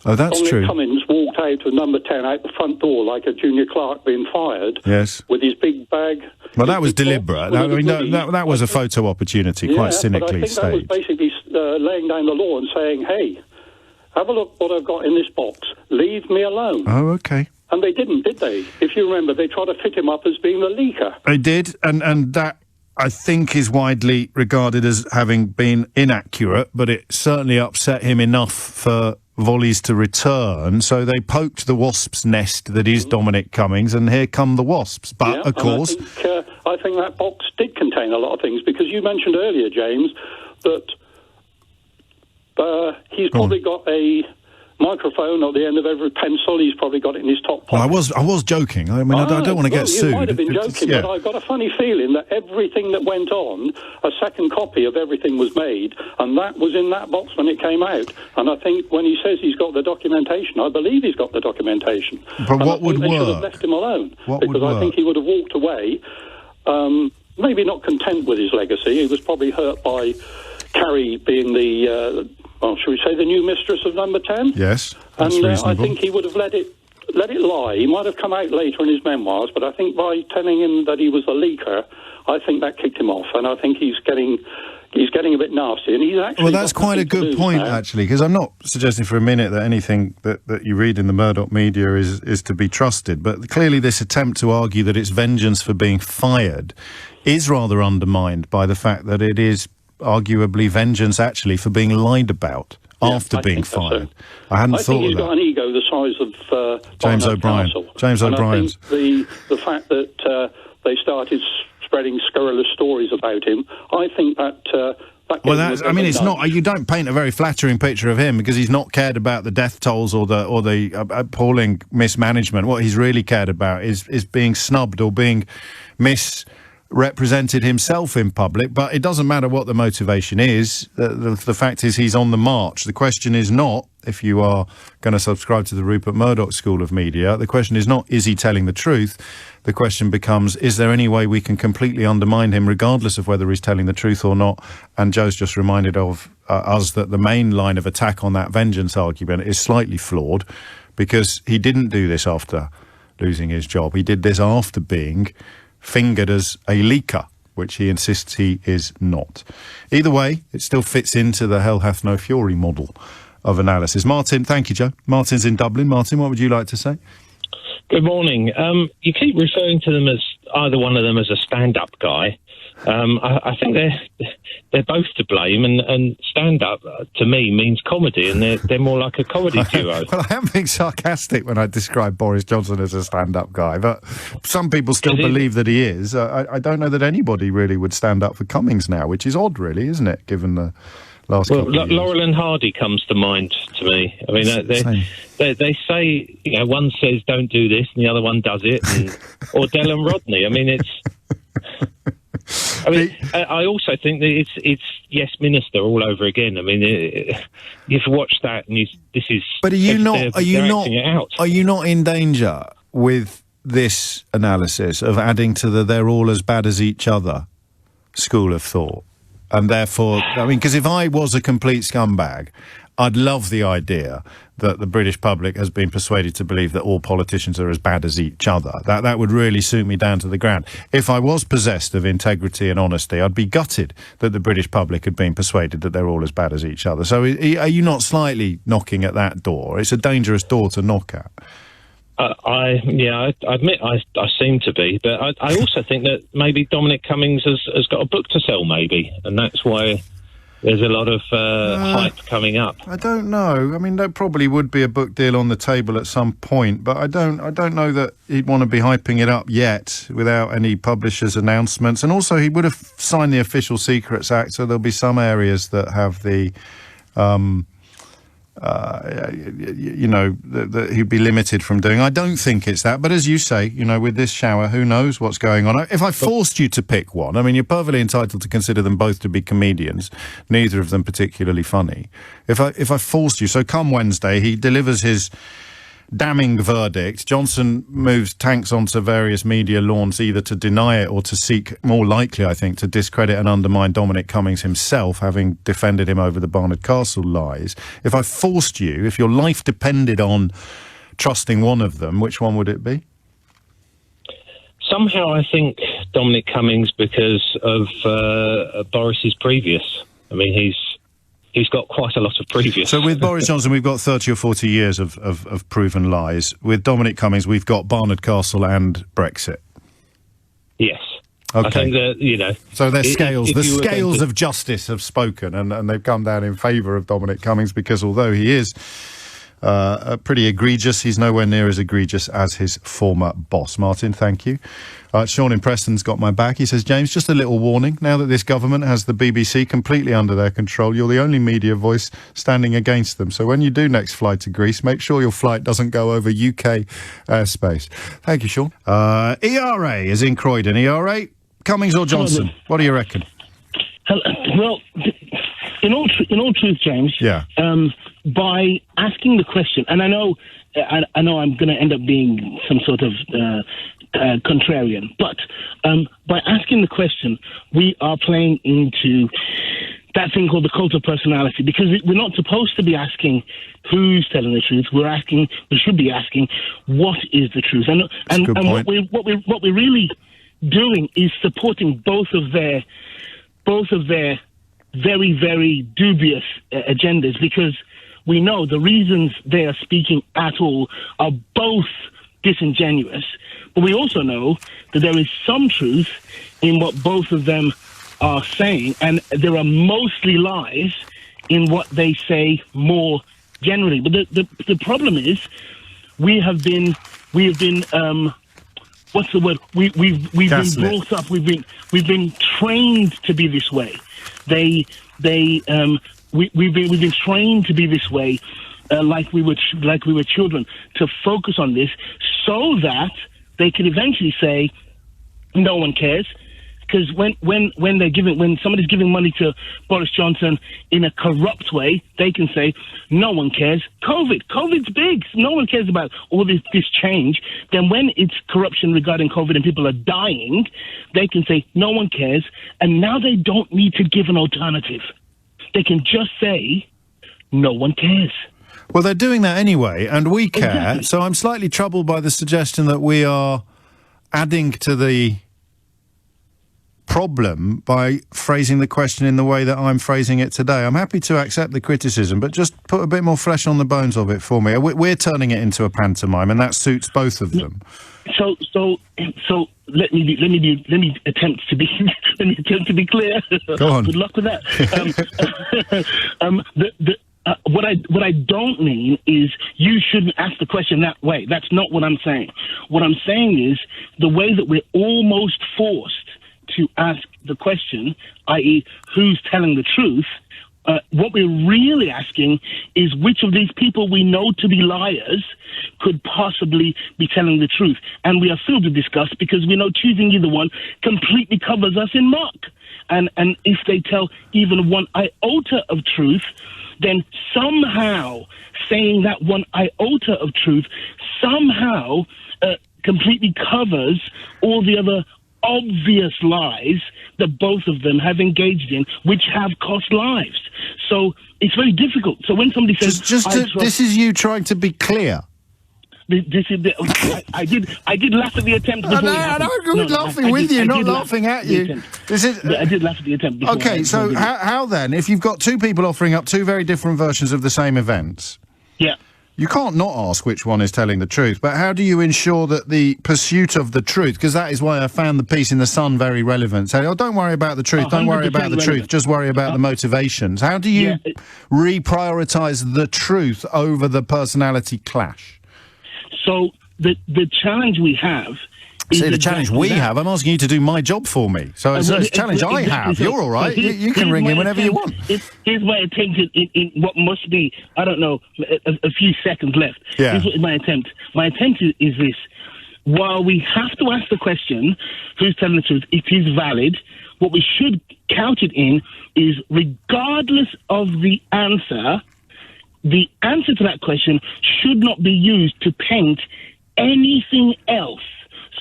Dominic Cummings walked out of Number 10 out the front door like a junior clerk being fired, yes, with his big bag. Well, that was deliberate. That was a photo opportunity, quite cynically staged. That was basically laying down the law and saying, hey, have a look what I've got in this box. Leave me alone. Oh, okay. And they didn't, did they? If you remember, they tried to fit him up as being the leaker. They did, and that, I think, is widely regarded as having been inaccurate, but it certainly upset him enough for volleys to return, so they poked the wasp's nest that is Dominic Cummings, and here come the wasps. But, of course... I think that box did contain a lot of things, because you mentioned earlier, James, that he's probably got a microphone at the end of every pencil. He's probably got it in his top pocket. Well, I was joking. I mean, I don't want to get sued. You might have been joking, but I've got a funny feeling that everything that went on, a second copy of everything was made, and that was in that box when it came out. And I think when he says he's got the documentation, I believe he's got the documentation. But what would work? They should have left him alone, because I think he would have walked away, maybe not content with his legacy. He was probably hurt by C.R.E.E.P being the... shall we say the new mistress of Number 10? Yes, that's reasonable. I think he would have let it lie. He might have come out later in his memoirs, but I think by telling him that he was a leaker, I think that kicked him off, and I think he's getting a bit nasty. And he's actually... Well, that's quite a good point, actually, because I'm not suggesting for a minute that anything that you read in the Murdoch media is to be trusted, but clearly this attempt to argue that it's vengeance for being fired is rather undermined by the fact that it is arguably vengeance actually for being lied about after being fired. I hadn't thought of that. I think he's got an ego the size of James O'Brien. James O'Brien's. I think the fact that they started spreading scurrilous stories about him, I think that... it's not. You don't paint a very flattering picture of him, because he's not cared about the death tolls or the appalling mismanagement. What he's really cared about is being snubbed or being misrepresented himself in public. But it doesn't matter what the motivation is. The fact is he's on the march. The question is not, if you are going to subscribe to the Rupert Murdoch school of media, the question is not, is he telling the truth? The question becomes, is there any way we can completely undermine him regardless of whether he's telling the truth or not? And Joe's just reminded of us that the main line of attack on that vengeance argument is slightly flawed, because he didn't do this after losing his job. He did this after being fingered as a leaker, which he insists he is not. Either way, it still fits into the hell hath no fury model of analysis. Martin, thank you, Joe. Martin's in Dublin. Martin, what would you like to say? Good morning. You keep referring to them as either one of them as a stand-up guy. I think they're both to blame, and stand-up to me means comedy, and they're more like a comedy duo. Well, I am being sarcastic when I describe Boris Johnson as a stand-up guy, but some people still believe that he is. I don't know that anybody really would stand up for Cummings now, which is odd, really, isn't it, given the last couple of years? Laurel and Hardy comes to mind to me. I mean, they say, one says don't do this and the other one does it, or Del and Rodney. I mean, it's... I mean, I also think that it's Yes Minister all over again. I mean, you've watched that, and this is... But are you not in danger with this analysis of adding to the "they're all as bad as each other" school of thought? And therefore, I mean, because if I was a complete scumbag, I'd love the idea that the British public has been persuaded to believe that all politicians are as bad as each other. That would really suit me down to the ground. If I was possessed of integrity and honesty, I'd be gutted that the British public had been persuaded that they're all as bad as each other. So are you not slightly knocking at that door? It's a dangerous door to knock at. I admit I seem to be, but I also think that maybe Dominic Cummings has got a book to sell, maybe, and that's why there's a lot of hype coming up. I don't know. I mean, there probably would be a book deal on the table at some point, but I don't know that he'd want to be hyping it up yet without any publishers' announcements. And also, he would have signed the Official Secrets Act, so there'll be some areas that have the that he'd be limited from doing. I don't think it's that, but as you say, with this shower, who knows what's going on. If I forced you to pick one, I mean, you're perfectly entitled to consider them both to be comedians, neither of them particularly funny. If I forced you, so come Wednesday, he delivers his damning verdict. Johnson moves tanks onto various media lawns either to deny it or to seek, more likely, I think, to discredit and undermine Dominic Cummings himself, having defended him over the Barnard Castle lies. If I forced you, if your life depended on trusting one of them, which one would it be? Somehow I think Dominic Cummings, because of Boris's previous. I mean, he's got quite a lot of previous. So with Boris Johnson, we've got 30 or 40 years of proven lies. With Dominic Cummings, we've got Barnard Castle and Brexit. Yes. Okay. I think that, So their scales, the scales of justice have spoken, and they've come down in favour of Dominic Cummings, because although he is pretty egregious, he's nowhere near as egregious as his former boss. Martin, thank you. Sean in Preston's got my back. He says, James, just a little warning. Now that this government has the BBC completely under their control, you're the only media voice standing against them. So when you do next fly to Greece, make sure your flight doesn't go over UK airspace. Thank you, Sean. ERA is in Croydon. ERA, Cummings or Johnson? What do you reckon? Well, in all truth, James, by asking the question, and I know I'm going to end up being some sort of contrarian, but by asking the question, we are playing into that thing called the cult of personality, because we're not supposed to be asking who's telling the truth. We should be asking what is the truth, and what we're really doing is supporting both of their very, very dubious agendas, because we know the reasons they are speaking at all are both disingenuous, but we also know that there is some truth in what both of them are saying, and there are mostly lies in what they say more generally. But the problem is we have been what's the word? We've been brought up. We've been trained to be this way. We've been trained to be this way, like we were children, to focus on this, so that they can eventually say, no one cares. Because when somebody's giving money to Boris Johnson in a corrupt way, they can say, no one cares. COVID's big. No one cares about all this change. Then when it's corruption regarding COVID and people are dying, they can say, no one cares. And now they don't need to give an alternative. They can just say, no one cares. Well, they're doing that anyway, and we care. Exactly. So I'm slightly troubled by the suggestion that we are adding to the problem by phrasing the question in the way that I'm phrasing it today. I'm happy to accept the criticism, but just put a bit more flesh on the bones of it for me. We're turning it into a pantomime, and that suits both of them. So let me attempt to be clear. Go on. Good luck with that. What I don't mean is you shouldn't ask the question that way. That's not what I'm saying. What I'm saying is the way that we're almost forced to ask the question, i.e., who's telling the truth, what we're really asking is which of these people we know to be liars could possibly be telling the truth. And we are filled with disgust because we know choosing either one completely covers us in muck. And if they tell even one iota of truth, then somehow saying that one iota of truth somehow completely covers all the other obvious lies that both of them have engaged in, which have cost lives. So it's very difficult. So when somebody says, this is you trying to be clear. I did laugh at the attempt. Before I'm laughing with you, not laughing at you. I did laugh at the attempt. Okay, so how then, if you've got two people offering up two very different versions of the same events, You can't not ask which one is telling the truth, but how do you ensure that the pursuit of the truth, because that is why I found the piece in The Sun very relevant, saying, don't worry about the truth, don't worry about the truth, just worry about the motivations. How do you reprioritise the truth over the personality clash? So the challenge we have... See, the challenge we have, I'm asking you to do my job for me. So it's a challenge I have. You're all right. You can ring in whenever you want. Here's my attempt in what must be, I don't know, a few seconds left. Yeah. Here's my attempt. My attempt is this. While we have to ask the question, who's telling the truth, it is valid. What we should couch it in is, regardless of the answer to that question should not be used to paint anything else.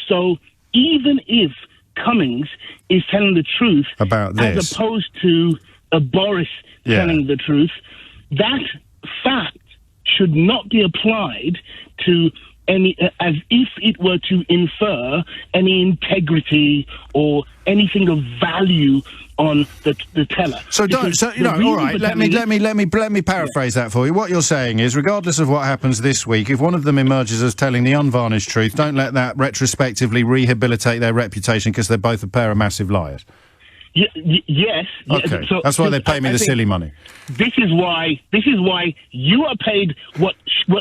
So even if Cummings is telling the truth about this, as opposed to Boris telling the truth, that fact should not be applied to any, as if it were to infer any integrity or anything of value on the teller. All right. Let me paraphrase that for you. What you're saying is, regardless of what happens this week, if one of them emerges as telling the unvarnished truth, don't let that retrospectively rehabilitate their reputation, because they're both a pair of massive liars. Yes. Okay. So, that's why they pay me the silly money. This is why you are paid what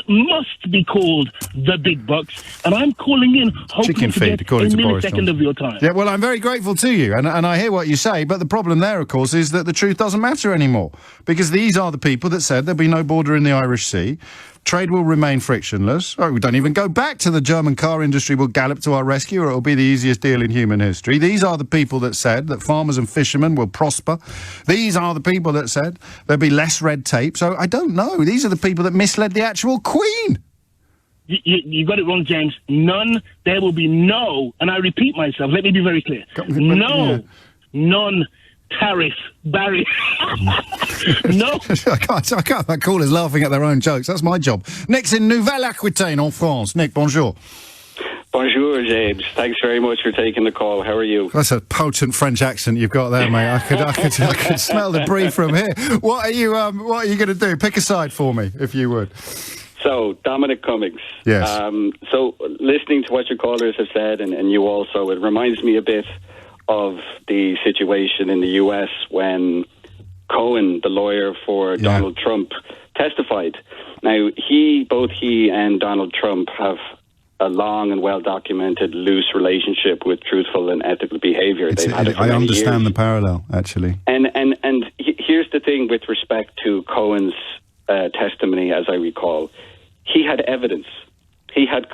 must be called the big bucks, and I'm calling in hoping chicken to feed, get according a to Boris millisecond Johnson. of your time. Yeah, well, I'm very grateful to you, and I hear what you say, but the problem there, of course, is that the truth doesn't matter anymore, because these are the people that said there'll be no border in the Irish Sea. Trade will remain frictionless. Oh, we don't even go back to the German car industry will gallop to our rescue, or it'll be the easiest deal in human history. These are the people that said that farmers and fishermen will prosper. These are the people that said there'll be less red tape. So I don't know. These are the people that misled the actual Queen. You got it wrong, James. There will be no, and I repeat myself, let me be very clear. Non-tariff barrier. No. I can't. My callers laughing at their own jokes. That's my job. Nick's in Nouvelle-Aquitaine in France. Nick, bonjour. Bonjour, James. Thanks very much for taking the call. How are you? That's a potent French accent you've got there, mate. I could smell the brie from here. What are you going to do? Pick a side for me, if you would. So, Dominic Cummings. Yes. So, listening to what your callers have said, and you also, it reminds me a bit of the situation in the US when Cohen, the lawyer for Donald Trump, testified. Now, both he and Donald Trump have a long and well-documented loose relationship with truthful and ethical behaviour. They've had it for I many understand years. the parallel, actually. And here's the thing with respect to Cohen's testimony, as I recall. He had evidence. He had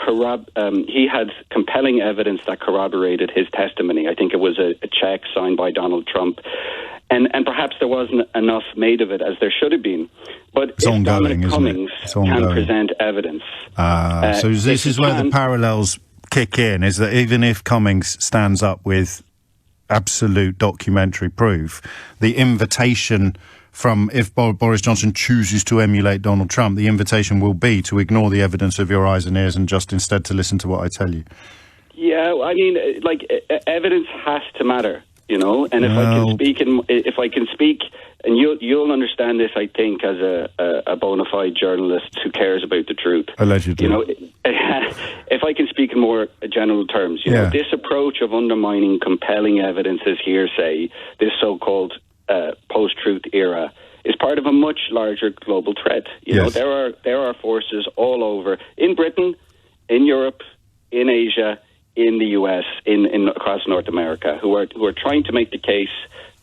compelling evidence that corroborated his testimony. I think it was a check signed by Donald Trump. And perhaps there wasn't enough made of it as there should have been. But it's if ongoing, Dominic Cummings can present evidence... so this is where the parallels kick in, is that even if Cummings stands up with absolute documentary proof, the invitation from, if Boris Johnson chooses to emulate Donald Trump, the invitation will be to ignore the evidence of your eyes and ears and just instead to listen to what I tell you. Yeah, I mean, evidence has to matter. You know, and if I can speak, and you'll understand this, I think, as a bona fide journalist who cares about the truth. Allegedly. You know, if I can speak in more general terms, you know, this approach of undermining compelling evidence as hearsay, this so-called post-truth era, is part of a much larger global threat. You know, there are forces all over, in Britain, in Europe, in Asia, in the US, in across North America, who are trying to make the case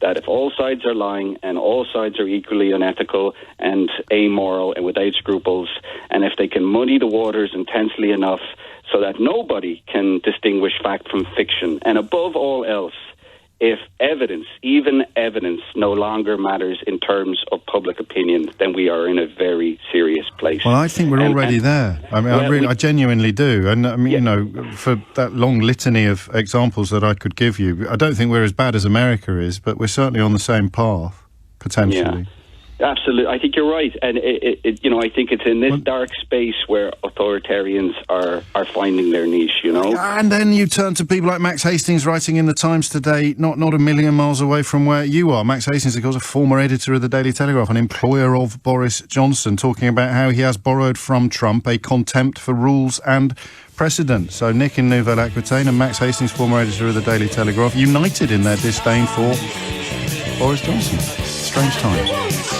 that if all sides are lying and all sides are equally unethical and amoral and without scruples, and if they can muddy the waters intensely enough so that nobody can distinguish fact from fiction, and above all else, if evidence, even evidence, no longer matters in terms of public opinion, then we are in a very serious place. Well, I think we're already there. I mean, I genuinely do. And I mean, you know, for that long litany of examples that I could give you, I don't think we're as bad as America is, but we're certainly on the same path, potentially. Absolutely, I think you're right, and I think it's in this dark space where authoritarians are finding their niche. And then you turn to people like Max Hastings, writing in the Times today, not a million miles away from where you are. Max Hastings, of course, a former editor of the Daily Telegraph, an employer of Boris Johnson, talking about how he has borrowed from Trump a contempt for rules and precedent. So Nick in Nouvelle-Aquitaine and Max Hastings, former editor of the Daily Telegraph, united in their disdain for Boris Johnson. Strange times.